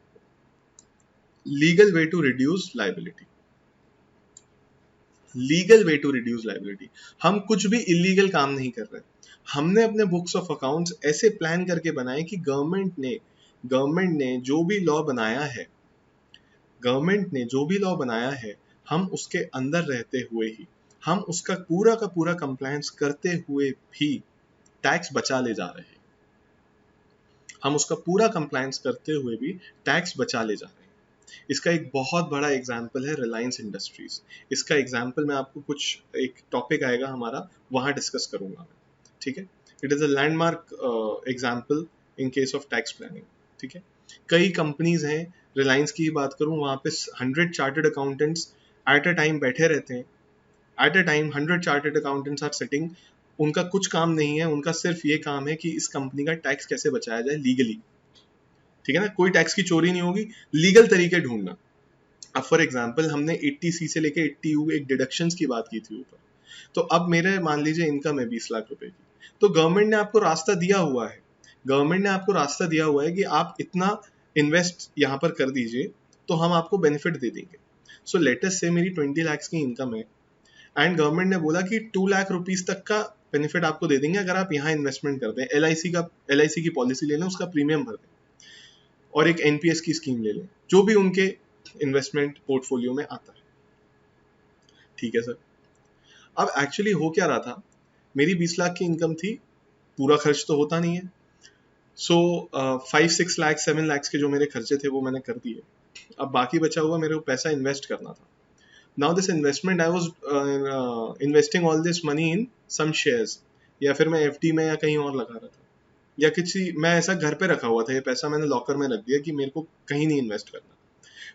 legal way to reduce liability. Legal way to reduce liability. हम कुछ भी इलीगल काम नहीं कर रहे. हमने अपने बुक्स ऑफ अकाउंट्स ऐसे प्लान करके बनाए कि गवर्नमेंट ने जो भी लॉ बनाया है, गवर्नमेंट ने जो भी लॉ बनाया है, हम उसके अंदर रहते हुए ही, हम उसका पूरा का पूरा कंप्लायंस करते हुए भी टैक्स बचा ले जा रहे हैं. हम उसका पूरा कंप्लायंस करते हुए भी टैक्स बचा ले जा रहे हैं. इसका एक बहुत बड़ा एग्जाम्पल है रिलायंस इंडस्ट्रीज. इसका एग्जाम्पल मैं आपको कुछ, एक टॉपिक आएगा हमारा, वहां डिस्कस करूंगा मैं, ठीक है? It is a landmark example in case of tax planning, ठीक है? कई कंपनीज हैं, रिलायंस की ही बात करूं, वहां पे 100 chartered accountants at a time बैठे रहते हैं. At a time 100 chartered accountants are sitting. उनका कुछ काम नहीं है, उनका सिर्फ ये काम है कि इस कंपनी का टैक्स कैसे बचाया जाए लीगली, ठीक है ना? कोई टैक्स की चोरी नहीं होगी, लीगल तरीके ढूंढना. अब फॉर एग्जांपल हमने 80C से लेके 80U एक डिडक्शंस की बात की थी ऊपर. तो अब मेरे मान लीजिए इनकम है 20 लाख रुपए की, तो गवर्नमेंट ने आपको रास्ता दिया हुआ है, गवर्नमेंट ने आपको रास्ता दिया हुआ है कि आप इतना इन्वेस्ट यहाँ पर कर दीजिए तो हम आपको बेनिफिट दे देंगे. सो लेट अस से मेरी 20 लाख की इनकम है, एंड गवर्नमेंट ने बोला कि 2 लाख रुपीस तक का बेनिफिट आपको दे देंगे अगर आप यहाँ इन्वेस्टमेंट कर दें, LIC की पॉलिसी ले लें, उसका प्रीमियम भर दें, और एक NPS की स्कीम ले लें, जो भी उनके इन्वेस्टमेंट पोर्टफोलियो में आता है, ठीक है सर? अब एक्चुअली हो क्या रहा था, मेरी 20 लाख की इनकम थी, पूरा खर्च तो होता नहीं है, सो 5-6 लाख 7 लाख के जो मेरे खर्चे थे वो मैंने कर दिए. अब बाकी बचा हुआ मेरे को पैसा इन्वेस्ट करना था. Now this investment, I was investing all this money in some shares, या फिर मैं FD में या कहीं और लगा रहा था, या किसी, मैं ऐसा घर पे रखा हुआ था, ये पैसा मैंने लॉकर में रख दिया कि मेरे को कहीं नहीं इन्वेस्ट करना.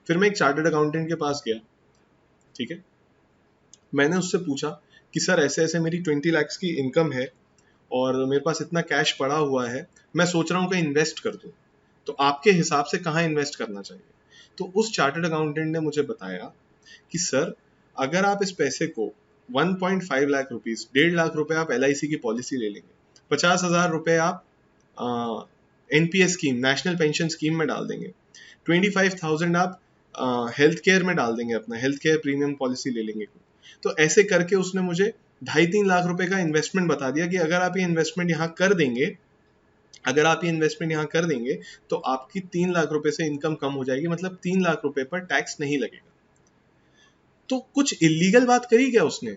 फिर मैं एक चार्टर्ड अकाउंटेंट के पास गया, ठीक है? मैंने उससे पूछा कि सर ऐसे ऐसे मेरी 20 लाख की इनकम है और मेरे पास इतना कैश पड़ा हुआ है, मैं सोच रहा हूँ कि इन्वेस्ट कर दूँ, तो आपके हिसाब से कहाँ इन्वेस्ट करना चाहिए? तो उस चार्टर्ड अकाउंटेंट ने मुझे बताया कि सर, अगर आप इस पैसे को 1.5 लाख रुपीस, 1.5 लाख रुपए आप LIC की पॉलिसी ले लेंगे, 50,000 रुपए आप NPS scheme, national pension scheme में डाल देंगे, 25,000 आप हेल्थ केयर में डाल देंगे, अपना हेल्थ केयर प्रीमियम पॉलिसी ले लेंगे। तो ऐसे करके उसने मुझे 2.5-3 लाख रुपए का इन्वेस्टमेंट बता दिया कि अगर आप ये इन्वेस्टमेंट यहाँ कर देंगे, अगर आप ये इन्वेस्टमेंट यहाँ कर देंगे तो आपकी 3 लाख रुपए से इनकम कम हो जाएगी, मतलब 3 लाख रुपए पर टैक्स नहीं लगेगा। तो कुछ इलीगल बात करी क्या उसने?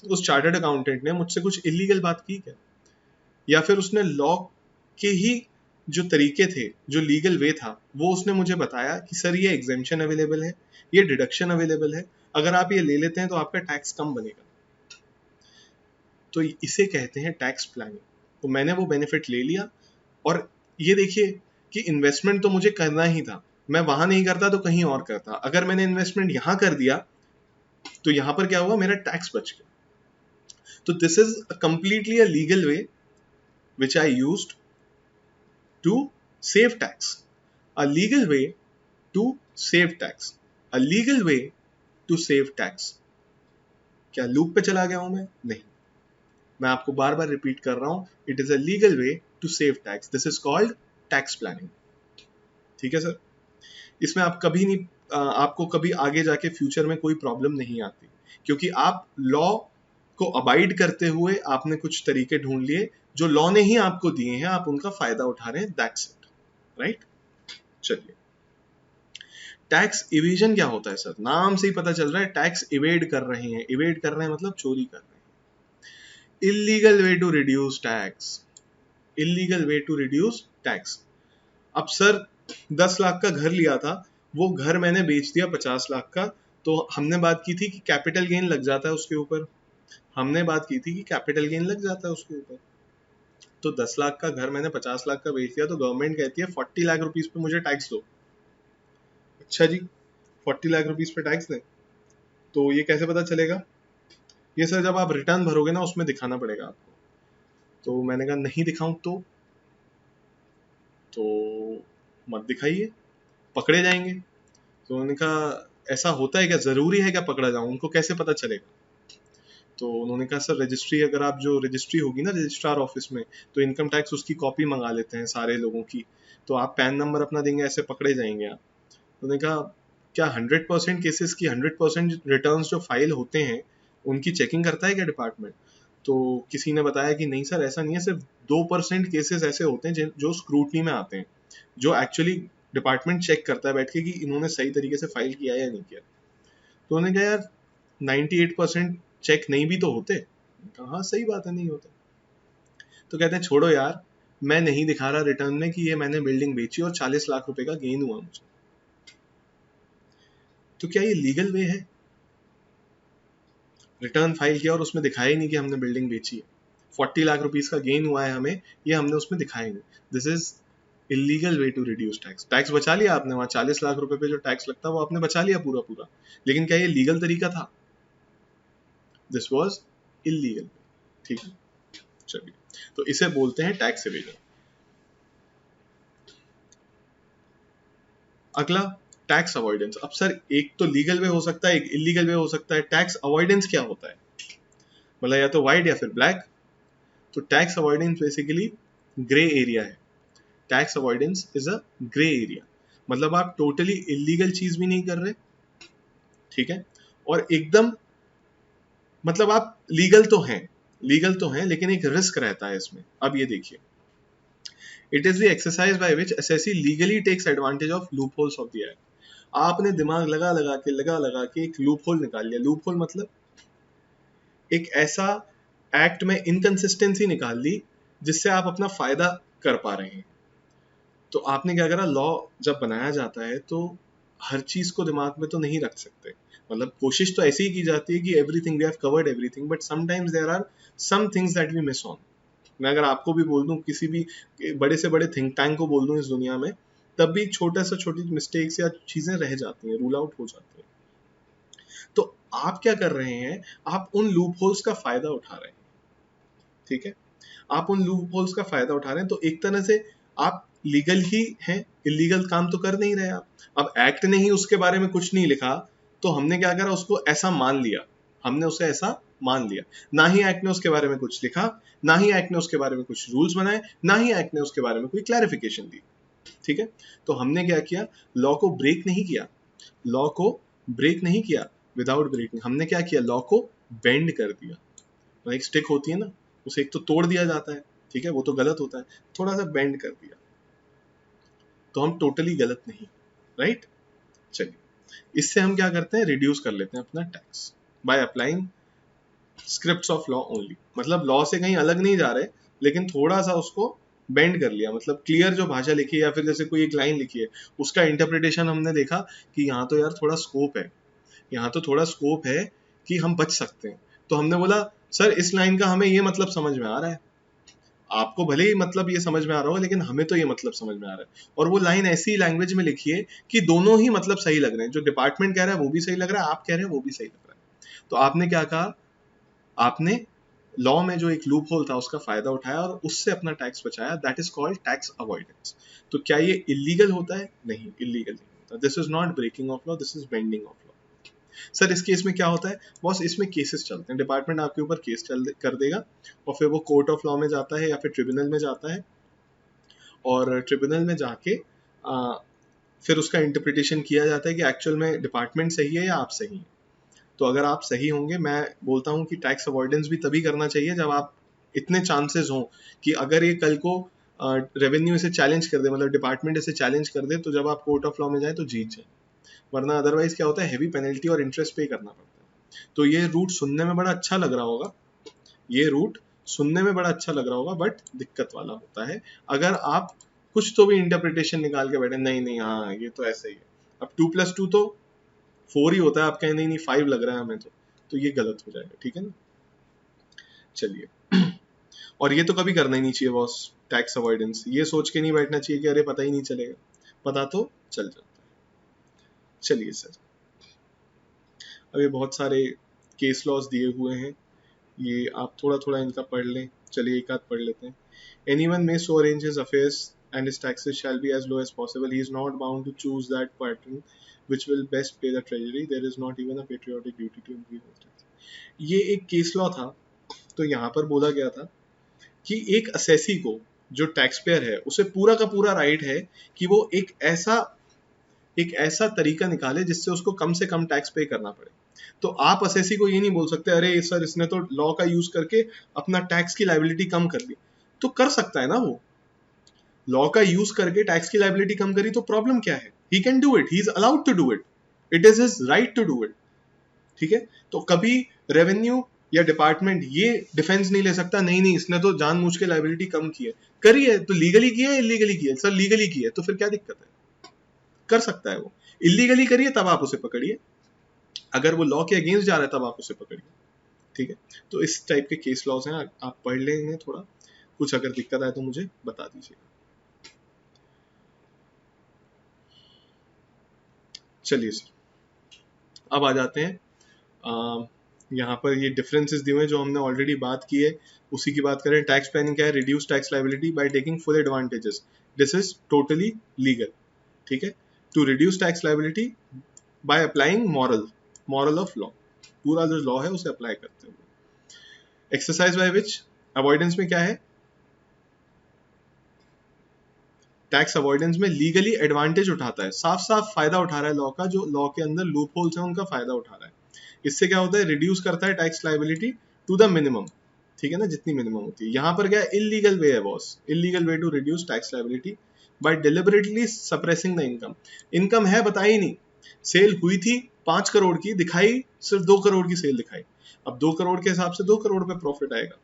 उस चार्टर्ड अकाउंटेंट ने मुझसे कुछ इलीगल बात की क्या? या फिर उसने लॉ के ही जो तरीके थे, जो लीगल वे था, वो उसने मुझे बताया कि सर ये एग्जेम्पशन अवेलेबल है, ये डिडक्शन अवेलेबल है, अगर आप ये ले लेते हैं तो आपका टैक्स कम बनेगा। तो इसे कहते हैं टैक्स प्लानिंग। तो मैंने वो बेनिफिट ले लिया, और ये देखिए कि इन्वेस्टमेंट तो मुझे करना ही था, मैं वहां नहीं करता तो कहीं और करता। अगर मैंने इन्वेस्टमेंट यहां कर दिया तो यहां पर क्या हुआ, मेरा टैक्स बच गया। तो this is completely a legal way which I used to save tax. A legal way to save tax. A legal way to save tax. क्या लूप पे चला गया हूं मैं? नहीं, मैं आपको बार बार रिपीट कर रहा हूं, it is a legal way to save tax. This is called tax planning. ठीक है सर, इसमें आप कभी नहीं, आपको कभी आगे जाके फ्यूचर में कोई प्रॉब्लम नहीं आती, क्योंकि आप लॉ को अबाइड करते हुए आपने कुछ तरीके ढूंढ लिए, जो लॉ ने ही आपको दिए हैं, आप उनका फायदा उठा रहे हैं, दैट्स इट, राइट। चलिए, टैक्स इवेजन क्या होता है सर? नाम से ही पता चल रहा है टैक्स इवेड कर रहे हैं। इवेड कर रहे हैं मतलब चोरी कर रहे हैं। Illegal way to reduce tax, illegal way to reduce tax. अब सर 10 लाख का घर लिया था, वो घर मैंने बेच दिया 50 लाख का, तो हमने बात की थी कि कैपिटल गेन लग जाता है उसके ऊपर, हमने बात की थी कि कैपिटल गेन लग जाता है उसके ऊपर। तो 10 लाख का घर मैंने 50 लाख का बेच दिया, तो गवर्नमेंट कहती है 40 लाख रुपीस पे मुझे टैक्स दो। अच्छा जी, 40 लाख रुपीस पे टैक्स दें, तो ये कैसे पता चलेगा? ये सर जब आप रिटर्न भरोगे ना, उसमें दिखाना पड़ेगा आपको। तो मैंने कहा नहीं दिखाऊं तो मत दिखाइए, पकड़े जाएंगे। तो उन्होंने कहा ऐसा होता है क्या, जरूरी है क्या पकड़ा जाऊं, उनको कैसे पता चलेगा? तो उन्होंने कहा सर रजिस्ट्री, अगर आप जो रजिस्ट्री होगी ना रजिस्ट्रार ऑफिस में, तो इनकम टैक्स उसकी कॉपी मंगा लेते हैं सारे लोगों की, तो आप पैन नंबर अपना देंगे, ऐसे पकड़े जाएंगे आप। उन्होंने कहा क्या 100% केसेस की 100% रिटर्न्स जो फाइल होते हैं उनकी चेकिंग करता है क्या डिपार्टमेंट? तो किसी ने बताया कि नहीं सर ऐसा नहीं है, सिर्फ 2% केसेस ऐसे होते हैं जो स्क्रूटनी में आते हैं, जो एक्चुअली डिपार्टमेंट चेक करता है बैठ के कि इन्होंने सही तरीके से फाइल किया या नहीं किया। तो उन्होंने कहा यार 98% चेक नहीं भी तो होते। हाँ सही बात है, नहीं होते। तो कहते हैं छोड़ो यार, मैं नहीं दिखा रहा रिटर्न में कि ये मैंने बिल्डिंग बेची और 40 लाख रुपए का गेन हुआ मुझे। तो क्या ये लीगल वे है? रिटर्न फाइल किया और उसमें दिखाया ही नहीं कि हमने बिल्डिंग बेची है, 40 लाख रुपीस का गेन हुआ है हमें, ये हमने उसमें दिखाया नहीं। This is illegal way to reduce tax. Tax बचा लिया आपने, वहां 40 लाख रुपए पे जो टैक्स लगता है वो आपने बचा लिया पूरा पूरा, लेकिन क्या ये लीगल तरीका था? This was illegal. ठीक है, चलिए, तो इसे बोलते हैं टैक्स इवेजन। अगला टैक्स अवॉइडेंस। अब सर एक तो लीगल वे हो सकता है, एक इलीगल वे हो सकता है, टैक्स अवॉइडेंस क्या होता है? मतलब या तो व्हाइट या फिर ब्लैक। तो tax avoidance basically grey area है। Tax avoidance is a grey area, मतलब आप टोटली इलीगल चीज भी नहीं कर रहे, ठीक है, और एकदम मतलब आप लीगल तो हैं लेकिन एक रिस्क रहता है इसमें। अब ये देखिए, it is the exercise by which assessee legally takes advantage of loopholes of the act. आपने दिमाग लगा लगा के एक लूप होल निकाल लिया। लूप होल मतलब एक ऐसा एक्ट में इनकंसिस्टेंसी निकाल ली जिससे आप अपना फायदा कर पा रहे हैं। तो आपने क्या करा, लॉ जब बनाया जाता है तो हर चीज को दिमाग में तो नहीं रख सकते, मतलब कोशिश तो ऐसी ही की जाती है कि everything we have covered everything, but sometimes there are some things that we miss on. मैं अगर आपको भी बोल दूं, किसी भी बड़े से बड़े थिंक टैंक को बोल दूं इस दुनिया में, तब भी छोटा सा छोटी मिस्टेक्स या चीजें रह जाती हैं, रूल आउट हो जाती हैं। तो आप क्या कर रहे हैं, आप उन लूप होल्स का फायदा उठा रहे हैं, ठीक है, आप उन लूप होल्स का फायदा उठा रहे हैं। तो एक तरह से आप लीगल ही हैं, इलीगल काम तो कर नहीं रहे आप। अब एक्ट ने ही उसके बारे में कुछ नहीं लिखा, तो हमने क्या करा, उसको ऐसा मान लिया, हमने उसे ऐसा मान लिया, ना ही एक्ट ने उसके बारे में कुछ लिखा, ना ही एक्ट ने उसके बारे में कुछ रूल्स बनाए, ना ही एक्ट ने उसके बारे में कोई क्लैरिफिकेशन दी। ठीक है, तो हमने क्या किया, लॉ को ब्रेक नहीं किया, लॉ को ब्रेक नहीं किया, विदाउट ब्रेकिंग हमने क्या किया, लॉ को बेंड कर दिया। तो एक स्टिक होती है ना, उसे एक तो तोड़ दिया जाता है, ठीक है, वो तो गलत होता है, थोड़ा सा बेंड कर दिया, तो हम टोटली गलत नहीं, राइट। चलिए, इससे हम क्या करते हैं, रिड्यूस कर लेते हैं अपना tax by applying scripts of law only, मतलब लॉ से कहीं अलग नहीं जा रहे, लेकिन थोड़ा सा उसको बेंड कर लिया, मतलब क्लियर जो भाषा लिखी है या फिर जैसे कोई एक लाइन लिखी है, उसका इंटरप्रिटेशन हमने देखा कि यहाँ तो यार थोड़ा स्कोप है, यहाँ तो थोड़ा स्कोप है कि हम बच सकते हैं, तो हमने बोला सर इस लाइन का हमें ये मतलब समझ में आ रहा है, आपको भले ही मतलब ये समझ में आ रहा हो, लेकिन हमें तो ये मतलब समझ में आ रहा है, और वो लाइन ऐसी लैंग्वेज में लिखी है कि दोनों ही मतलब सही लग रहे हैं, जो डिपार्टमेंट कह रहा है वो भी सही लग रहा है, आप कह रहे हैं वो भी सही लग रहा है। तो आपने क्या कहा, आपने लॉ में जो एक लूप होल था उसका फायदा उठाया और उससे अपना टैक्स बचाया, that is called tax avoidance. तो क्या ये इलीगल होता है? नहीं, इलीगल नहीं होता, this is not breaking of law, this is bending of law. Sir इस केस में क्या होता है बॉस, इसमें केसेस चलते हैं, डिपार्टमेंट आपके ऊपर केस कर देगा और फिर वो कोर्ट ऑफ लॉ में जाता है या फिर ट्रिब्यूनल में जाता है, और ट्रिब्यूनल में जाके फिर उसका इंटरप्रिटेशन किया जाता है कि एक्चुअल में डिपार्टमेंट सही है या आप सही हैं। तो अगर आप सही होंगे, मैं बोलता हूँ कि टैक्स अवॉइडेंस भी तभी करना चाहिए जब आप इतने चांसेस हों कि अगर ये कल को रेवेन्यू इसे चैलेंज कर दे, मतलब डिपार्टमेंट इसे चैलेंज कर दे, तो जब आप कोर्ट ऑफ लॉ में जाए तो जीत जाए, वरना अदरवाइज क्या होता है, हैवी पेनल्टी और इंटरेस्ट पे करना पड़ता है। तो ये रूट सुनने में बड़ा अच्छा लग रहा होगा, ये रूट सुनने में बड़ा अच्छा लग रहा होगा, बट दिक्कत वाला होता है अगर आप कुछ तो भी इंटरप्रिटेशन निकाल के बैठे, नहीं नहीं हाँ ये तो ऐसा ही है, अब 2+2 तो 4 ही होता है, आप कहें नहीं नहीं 5 लग रहा है हमें, तो ये गलत हो जाएगा, ठीक है ना। चलिए, और ये तो कभी करना ही नहीं चाहिए बॉस, टैक्स अवॉइडेंस, ये सोच के नहीं बैठना चाहिए कि अरे पता ही नहीं चलेगा, पता तो चल जाता है। चलिए सर, अभी बहुत सारे केस लॉज दिए हुए हैं, ये आप थोड़ा थोड़ा इनका पढ़ लें। चलिए एक आध पढ़ लेते हैं। Anyone may so arrange his affairs and his taxes shall be as low as possible. He is not bound to choose that pattern which will best pay the treasury. There is not even a patriotic duty to increase tax. ये एक केस लॉ था, तो यहाँ पर बोला गया था कि एक असेसी को, जो टैक्स पेयर है, उसे पूरा का पूरा राइट है कि वो एक ऐसा तरीका निकाले जिससे उसको कम से कम टैक्स पे करना पड़े। तो आप असेसी को ये नहीं बोल सकते अरे सर इसने तो लॉ का यूज करके अपना टैक्स की लाइबिलिटी कम कर ली, तो कर सकता है ना, वो लॉ का यूज करके टैक्स की लाइबिलिटी कम करी तो प्रॉब्लम क्या है, he can do it, he is allowed to do it, it is his right to do it, ठीक है। तो कभी रेवेन्यू या डिपार्टमेंट ये डिफेंस नहीं ले सकता नहीं नहीं इसने तो जानबूझ के लाइबिलिटी कम की है, करी है तो लीगली की है इलीगली की है, सर लीगली की है तो फिर क्या दिक्कत है, कर सकता है वो, इलीगली करिए तब आप उसे पकड़िए, अगर वो लॉ के अगेंस्ट जा रहा है तब आप उसे पकड़िए, ठीक है। तो इस टाइप के केस लॉज हैं, आप पढ़ लेंगे थोड़ा, कुछ अगर दिक्कत आए तो मुझे बता दीजिए। चलिए सर, अब आ जाते हैं यहाँ पर ये डिफरेंसेस दिए हुए जो हमने ऑलरेडी बात की है उसी की बात करें। टैक्स प्लानिंग क्या है, reduce tax liability by taking full advantages, this is totally legal, ठीक है। To reduce tax liability by applying moral of law, पूरा जो लॉ है उसे अप्लाई करते हुए। एक्सरसाइज बाय विच, अवॉइडेंस में क्या है, टैक्स अवॉइडेंस में लीगली एडवांटेज उठाता है, साफ साफ फायदा उठा रहा है लॉ का, जो लॉ के अंदर लूप होल्स हैं उनका फायदा उठा रहा है। इससे क्या होता है, रिड्यूस करता है tax liability to the minimum, ठीक है ना, जितनी मिनिमम होती है। यहाँ पर क्या इलीगल वे है boss, illegal way to reduce tax liability by deliberately suppressing the income, income है बताई नहीं, सेल हुई थी 5 करोड़ की, दिखाई सिर्फ 2 करोड़ की सेल दिखाई, अब 2 करोड़ के हिसाब से 2 करोड़ पे प्रॉफिट आएगा,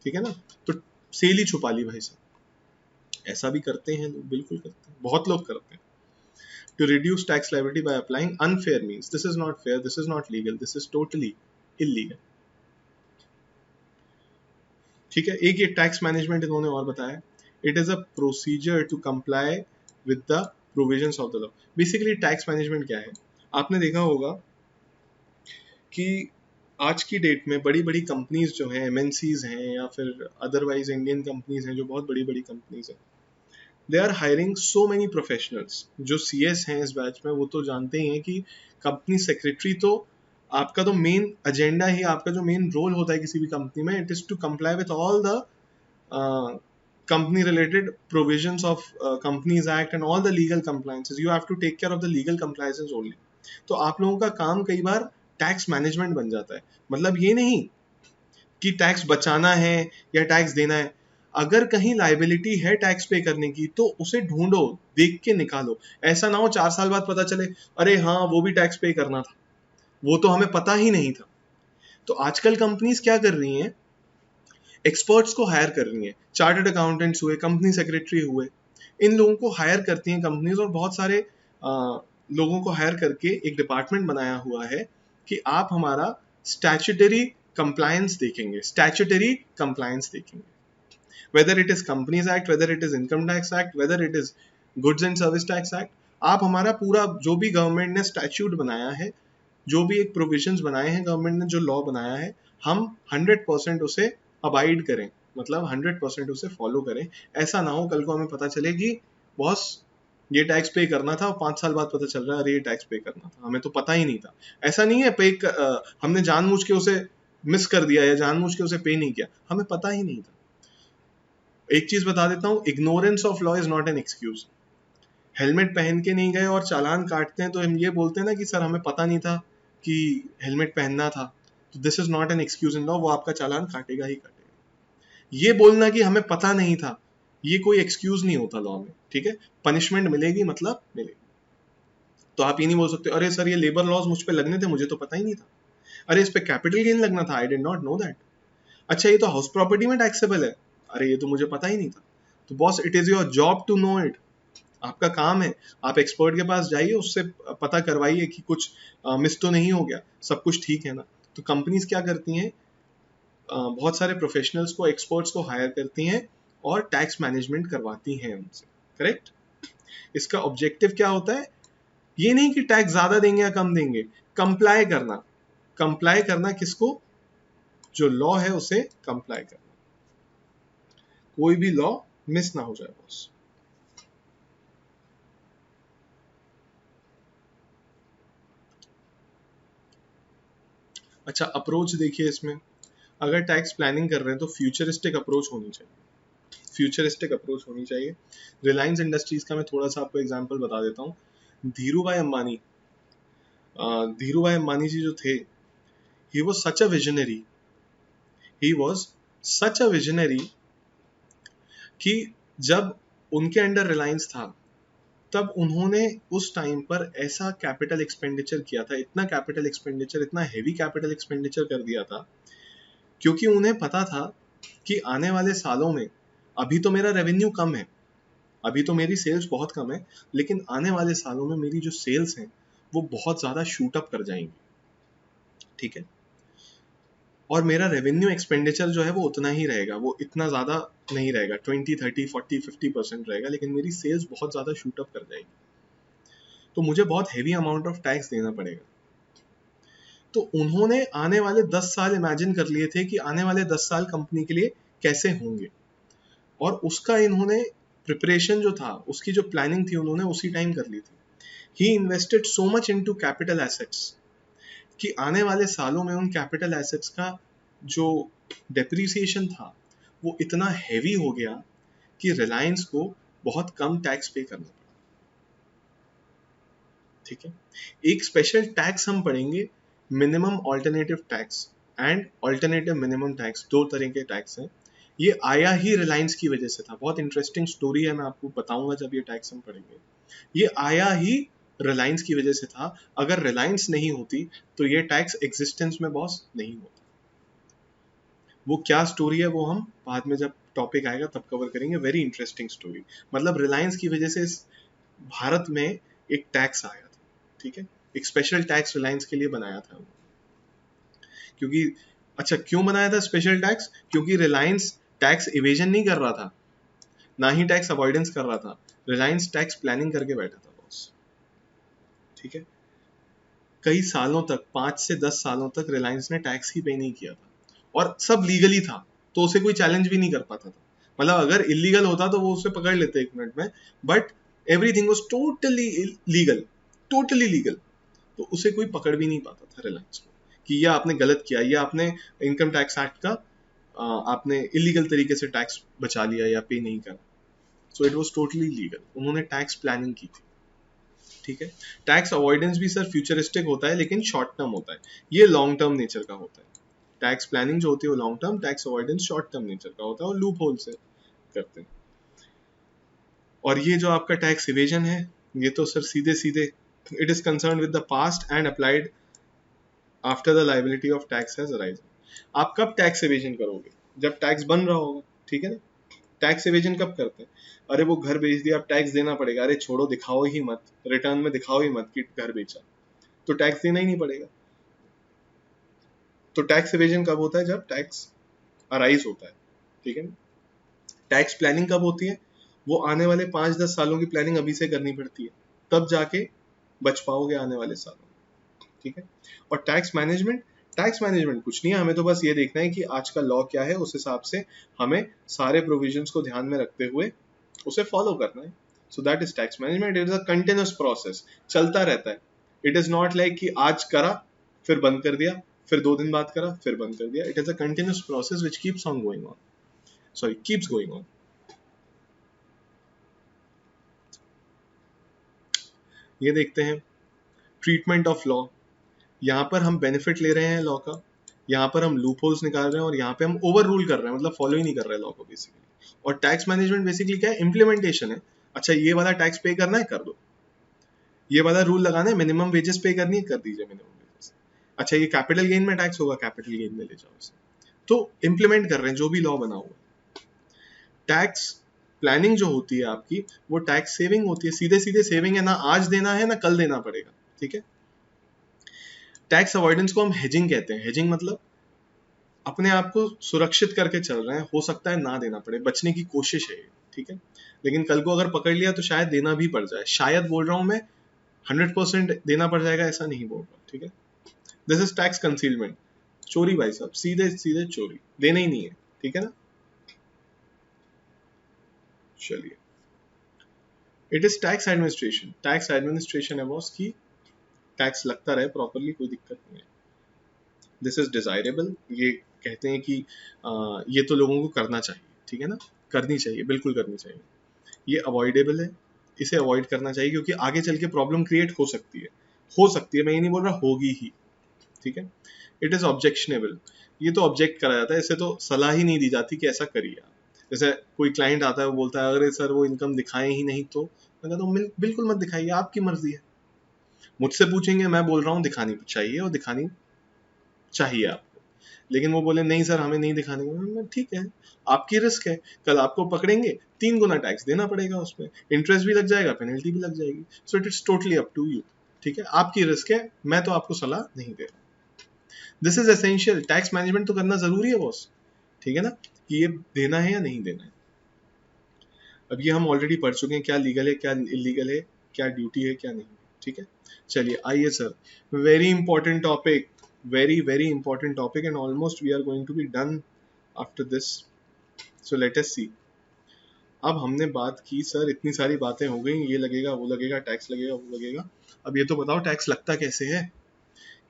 ठीक है ना, तो सेल ही छुपा ली भाई साहब। ऐसा भी करते हैं लोग, बिल्कुल करते हैं, बहुत लोग करते हैं। To reduce tax liability by applying unfair means, this is not fair, this is not legal, this is totally illegal, ठीक है। एक ये टैक्स मैनेजमेंट इन्होंने और बताया, it is a procedure to comply with the provisions of the law. Basically tax management क्या है, आपने देखा होगा कि आज की डेट में बड़ी बड़ी कंपनीज जो हैं, एमएनसीज हैं या फिर अदरवाइज इंडियन कंपनीज हैं जो बहुत बड़ी बड़ी कंपनीज हैं, they are hiring so many professionals. जो CS हैं इस बैच में वो तो जानते ही हैं कि कंपनी सेक्रेटरी तो आपका तो मेन एजेंडा ही, आपका जो मेन रोल होता है किसी भी कंपनी में, it is to comply with all the company related provisions of companies act and all the legal compliances. You have to take care of the legal compliances only. तो आप लोगों का काम कई बार टैक्स मैनेजमेंट बन जाता है. मतलब ये नहीं कि टैक्स बचाना है या टैक्स देना है. अगर कहीं लाइबिलिटी है टैक्स पे करने की तो उसे ढूंढो, देख के निकालो. ऐसा ना हो 4 साल बाद पता चले अरे हाँ वो भी टैक्स पे करना था, वो तो हमें पता ही नहीं था. तो आजकल कंपनीज क्या कर रही हैं, एक्सपर्ट्स को हायर कर रही हैं. चार्टर्ड अकाउंटेंट्स हुए, कंपनी सेक्रेटरी हुए, इन लोगों को हायर करती हैं कंपनीज, और बहुत सारे लोगों को हायर करके एक डिपार्टमेंट बनाया हुआ है कि आप हमारा स्टैट्यूटरी कंप्लायंस देखेंगे, स्टैट्यूटरी कंप्लायंस देखेंगे. Weather it is companies act, weather it is income tax act, weather it is goods and service tax act, आप हमारा पूरा जो भी गवर्नमेंट ने स्टैट्यूट बनाया है, जो भी एक प्रोविजंस बनाए हैं गवर्नमेंट ने, जो लॉ बनाया है, हम 100% उसे अबाइड करें, मतलब 100% उसे फॉलो करें. ऐसा ना हो कल को हमें पता चले कि बॉस ये टैक्स पे करना था, 5 साल बाद पता चल रहा है अरे ये टैक्स पे करना था, हमें तो पता ही नहीं था. ऐसा नहीं है हमने जानबूझ के उसे मिस कर दिया या जानबूझ के उसे पे नहीं किया, हमें पता ही नहीं था. एक चीज बता देता हूँ, ignorance of law is not an excuse. Helmet पहन के नहीं गए और चालान काटते हैं तो हम ये बोलते हैं ना कि सर हमें पता नहीं था कि हेलमेट पहनना था, तो this is not an excuse in law, वो आपका चालान काटेगा ही काटेगा. ये बोलना कि हमें पता नहीं था, ये कोई एक्सक्यूज नहीं होता लॉ में. ठीक है, पनिशमेंट मिलेगी मतलब मिलेगी. तो आप ये नहीं बोल सकते अरे सर ये लेबर लॉज मुझ पे लगने थे, मुझे तो पता ही नहीं था. अरे इस पे कैपिटल गेन लगना था, I did not know that. अच्छा ये तो हाउस प्रॉपर्टी में टैक्सेबल है, अरे ये तो मुझे पता ही नहीं था. तो boss it is your job to know it. आपका काम है, आप एक्सपर्ट के पास जाइए, उससे पता करवाइए कि कुछ मिस तो नहीं हो गया, सब कुछ ठीक है ना. तो कंपनीज क्या करती हैं, बहुत सारे प्रोफेशनल्स को, एक्सपर्ट्स को हायर करती हैं और टैक्स मैनेजमेंट करवाती हैं उनसे. करेक्ट. इसका ऑब्जेक्टिव क्या होता है, ये नहीं कि टैक्स ज्यादा देंगे या कम देंगे, कंप्लाई करना. कंप्लाई करना किसको, जो लॉ है उसे कंप्लाई करना, कोई भी लॉ मिस ना हो जाए बॉस. अच्छा अप्रोच देखिए इसमें, अगर टैक्स प्लानिंग कर रहे हैं तो फ्यूचरिस्टिक अप्रोच होनी चाहिए, फ्यूचरिस्टिक अप्रोच होनी चाहिए. रिलायंस इंडस्ट्रीज का मैं थोड़ा सा आपको एग्जांपल बता देता हूँ. धीरू भाई अंबानी जी जो थे, he was such a visionary, he was such a visionary कि जब उनके अंडर रिलायंस था तब उन्होंने उस टाइम पर ऐसा कैपिटल एक्सपेंडिचर किया था, इतना कैपिटल एक्सपेंडिचर, इतना हेवी कैपिटल एक्सपेंडिचर कर दिया था, क्योंकि उन्हें पता था कि आने वाले सालों में, अभी तो मेरा रेवेन्यू कम है, अभी तो मेरी सेल्स बहुत कम है, लेकिन आने वाले सालों में मेरी जो सेल्स हैं वो बहुत ज़्यादा शूट अप कर जाएंगी. ठीक है, और मेरा रेवेन्यू एक्सपेंडिचर जो है वो उतना ही रहेगा, वो इतना ज़्यादा नहीं रहेगा, 20, 30, 40, 50% रहेगा, लेकिन मेरी सेल्स बहुत ज़्यादा शूट अप कर जाएगी, तो मुझे बहुत हेवी अमाउंट ऑफ टैक्स देना पड़ेगा. तो उन्होंने आने वाले 10 साल इमेजिन कर लिए थे कि आने वाले 10 साल कंपनी के लिए कैसे होंगे, और उसका इन्होंने प्रिपरेशन जो था, उसकी जो प्लानिंग थी उन्होंने उसी टाइम कर ली थी. He invested so much into capital assets कि आने वाले सालों में उन कैपिटल एसेट्स का जो डेप्रिसिएशन था वो इतना हैवी हो गया कि रिलायंस को बहुत कम टैक्स पे करना पड़ा. ठीक है, एक स्पेशल टैक्स हम पढ़ेंगे, minimum alternative tax and alternative minimum tax, दो तरह के टैक्स हैं. ये आया ही रिलायंस की वजह से था, बहुत इंटरेस्टिंग स्टोरी है, मैं आपको बताऊंगा जब ये टैक्स हम पढ़ेंगे. ये आया ही रिलायंस की वजह से था, अगर रिलायंस नहीं होती तो ये टैक्स एग्जिस्टेंस में बॉस नहीं होता. वो क्या स्टोरी है वो हम बाद में जब टॉपिक आएगा तब कवर करेंगे, वेरी इंटरेस्टिंग स्टोरी. मतलब रिलायंस की वजह से भारत में एक टैक्स आया था. ठीक है, एक स्पेशल टैक्स रिलायंस के लिए बनाया था वो. क्योंकि अच्छा क्यों बनाया था स्पेशल टैक्स, क्योंकि रिलायंस टैक्स इवेजन नहीं कर रहा था, ना ही टैक्स अवॉइडेंस कर रहा था, रिलायंस टैक्स प्लानिंग करके बैठा था बॉस. ठीक है, कई सालों तक, 5 से 10 सालों तक रिलायंस ने टैक्स ही पे नहीं किया था, और सब लीगली था, तो उसे कोई चैलेंज भी नहीं कर पाता था. मतलब अगर इलीगल होता तो वो उसे पकड़ लेते 1 मिनट में, but everything was totally legal, totally legal, तो उसे कोई पकड़ भी नहीं पाता था रिलायंस को. कि ये आपने गलत किया, ये आपने इनकम टैक्स एक्ट का आपने इलीगल तरीके से टैक्स बचा लिया या पे नहीं करा। So it was totally legal, उन्होंने टैक्स प्लानिंग की थी। ठीक है, टैक्स अवॉइडेंस भी सर फ्यूचरिस्टिक होता है लेकिन शॉर्ट टर्म होता है, ये लॉन्ग टर्म नेचर का होता है। टैक्स प्लानिंग जो होती है वो long term, tax avoidance short term nature का होता है और लूप होल से करते हैं। और ये जो आपका टैक्स इवेजन है, ये तो सर सीधे सीधे it is concern with the past and applied after the liability of tax has arisen. आप कब टैक्स इवेजन करोगे? जब टैक्स बन रहा होगा, ठीक है ना। टैक्स इवेजन कब करते हैं? अरे वो घर बेच दिया, अब टैक्स देना पड़ेगा, अरे छोड़ो दिखाओ ही मत, रिटर्न में दिखाओ ही मत कि घर बेचा, तो टैक्स देना ही नहीं पड़ेगा। तो टैक्स इवेजन कब होता है? जब टैक्स अराइज होता है, ठीक है ना। टैक्स प्लानिंग कब होती है? वो आने वाले 5-10 सालों की प्लानिंग अभी से करनी पड़ती है, तब जाके बच पाओगे आने वाले सालों में, ठीक है। और टैक्स मैनेजमेंट, टैक्स मैनेजमेंट कुछ नहीं है, हमें तो बस ये देखना है कि आज का लॉ क्या है, उस हिसाब से हमें सारे प्रोविजंस को ध्यान में रखते हुए उसे फॉलो करना है। So that is tax management. It is a continuous process, चलता रहता है। इट इज नॉट लाइक कि आज करा फिर बंद कर दिया, फिर 2 दिन बाद करा फिर बंद कर दिया। It is a continuous process which keeps on going on, sorry keeps going on. ये देखते हैं ट्रीटमेंट ऑफ लॉ। यहाँ पर हम बेनिफिट ले रहे हैं लॉ का, यहाँ पर हम लूप होल्स निकाल रहे हैं और यहाँ पे हम ओवर रूल कर रहे हैं, मतलब फॉलो ही नहीं कर रहे हैं लॉ को बेसिकली। और टैक्स मैनेजमेंट बेसिकली क्या है? इम्प्लीमेंटेशन है। अच्छा ये वाला टैक्स पे करना है, कर दो। ये वाला रूल लगाना है, मिनिमम वेजेस पे करनी है, कर दीजिए मिनिमम वेजेस। अच्छा ये कैपिटल गेन में टैक्स होगा, कैपिटल गेन में ले जाओ इसे। तो इम्प्लीमेंट कर रहे हैं जो भी लॉ बना हुआ। टैक्स प्लानिंग जो होती है आपकी, वो टैक्स सेविंग होती है, सीधे सीधे सेविंग है, ना आज देना है ना कल देना पड़ेगा, ठीक है। टैक्स अवॉइडेंस को हम हेजिंग कहते हैं। हेजिंग मतलब अपने आप को सुरक्षित करके चल रहे हैं, हो सकता है ना देना पड़े, बचने की कोशिश है, ठीक है। लेकिन कल को अगर पकड़ लिया तो शायद देना भी पड़ जाए, शायद बोल रहा हूं मैं, 100% देना पड़ जाएगा ऐसा नहीं बोल रहा, ठीक है। दिस इज टैक्स कंसीलमेंट, चोरी भाई साहब, सीधे सीधे चोरी, देना ही नहीं है, ठीक है ना। चलिए, it is tax administration. Tax administration है बॉस की टैक्स लगता रहे प्रॉपरली, कोई दिक्कत नहीं है। दिस इज डिजायरेबल, ये कहते हैं कि ये तो लोगों को करना चाहिए, ठीक है ना, करनी चाहिए, बिल्कुल करनी चाहिए। ये अवॉइडेबल है, इसे अवॉइड करना चाहिए क्योंकि आगे चल के प्रॉब्लम क्रिएट हो सकती है, हो सकती है, मैं ये नहीं बोल रहा होगी ही, ठीक है। इट इज ऑब्जेक्शनेबल, ये तो ऑब्जेक्ट करा जाता है, इसे तो सलाह ही नहीं दी जाती कि ऐसा करिए आप। जैसे कोई क्लाइंट आता है, वो बोलता है अगर सर वो इनकम दिखाए ही नहीं तो मैं कहता हूँ बिल्कुल मत दिखाइए, आपकी मर्जी है। मुझसे पूछेंगे, मैं बोल रहा हूँ दिखानी चाहिए और दिखानी चाहिए आपको, लेकिन वो बोले नहीं सर हमें नहीं दिखाने को, ठीक है, आपकी रिस्क है, कल आपको पकड़ेंगे 3 गुना टैक्स देना पड़ेगा, उसमें इंटरेस्ट भी लग जाएगा, पेनल्टी भी लग जाएगी। So it is totally up to you, ठीक है, आपकी रिस्क है, मैं तो आपको सलाह नहीं दे रहा। This is essential, tax management तो करना जरूरी है बॉस, ठीक है ना, कि ये देना है या नहीं देना है। अब ये हम ऑलरेडी पढ़ चुके हैं, क्या लीगल है क्या इलीगल है, क्या ड्यूटी है क्या नहीं, ठीक है। चलिए आइए sir, very important topic, very very important topic and almost we are going to be done after this, so let us see। अब हमने बात की सर, इतनी सारी बातें हो गई, ये लगेगा वो लगेगा, टैक्स लगेगा वो लगेगा। अब ये तो बताओ टैक्स लगता कैसे है?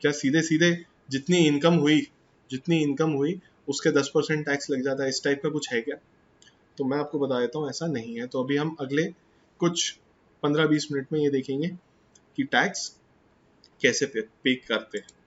क्या सीधे सीधे जितनी इनकम हुई उसके 10% टैक्स लग जाता है, इस टाइप का कुछ है क्या? तो मैं आपको बता देता हूँ ऐसा नहीं है। तो अभी हम अगले कुछ 15-20 मिनट में ये देखेंगे कि टैक्स कैसे पे करते हैं।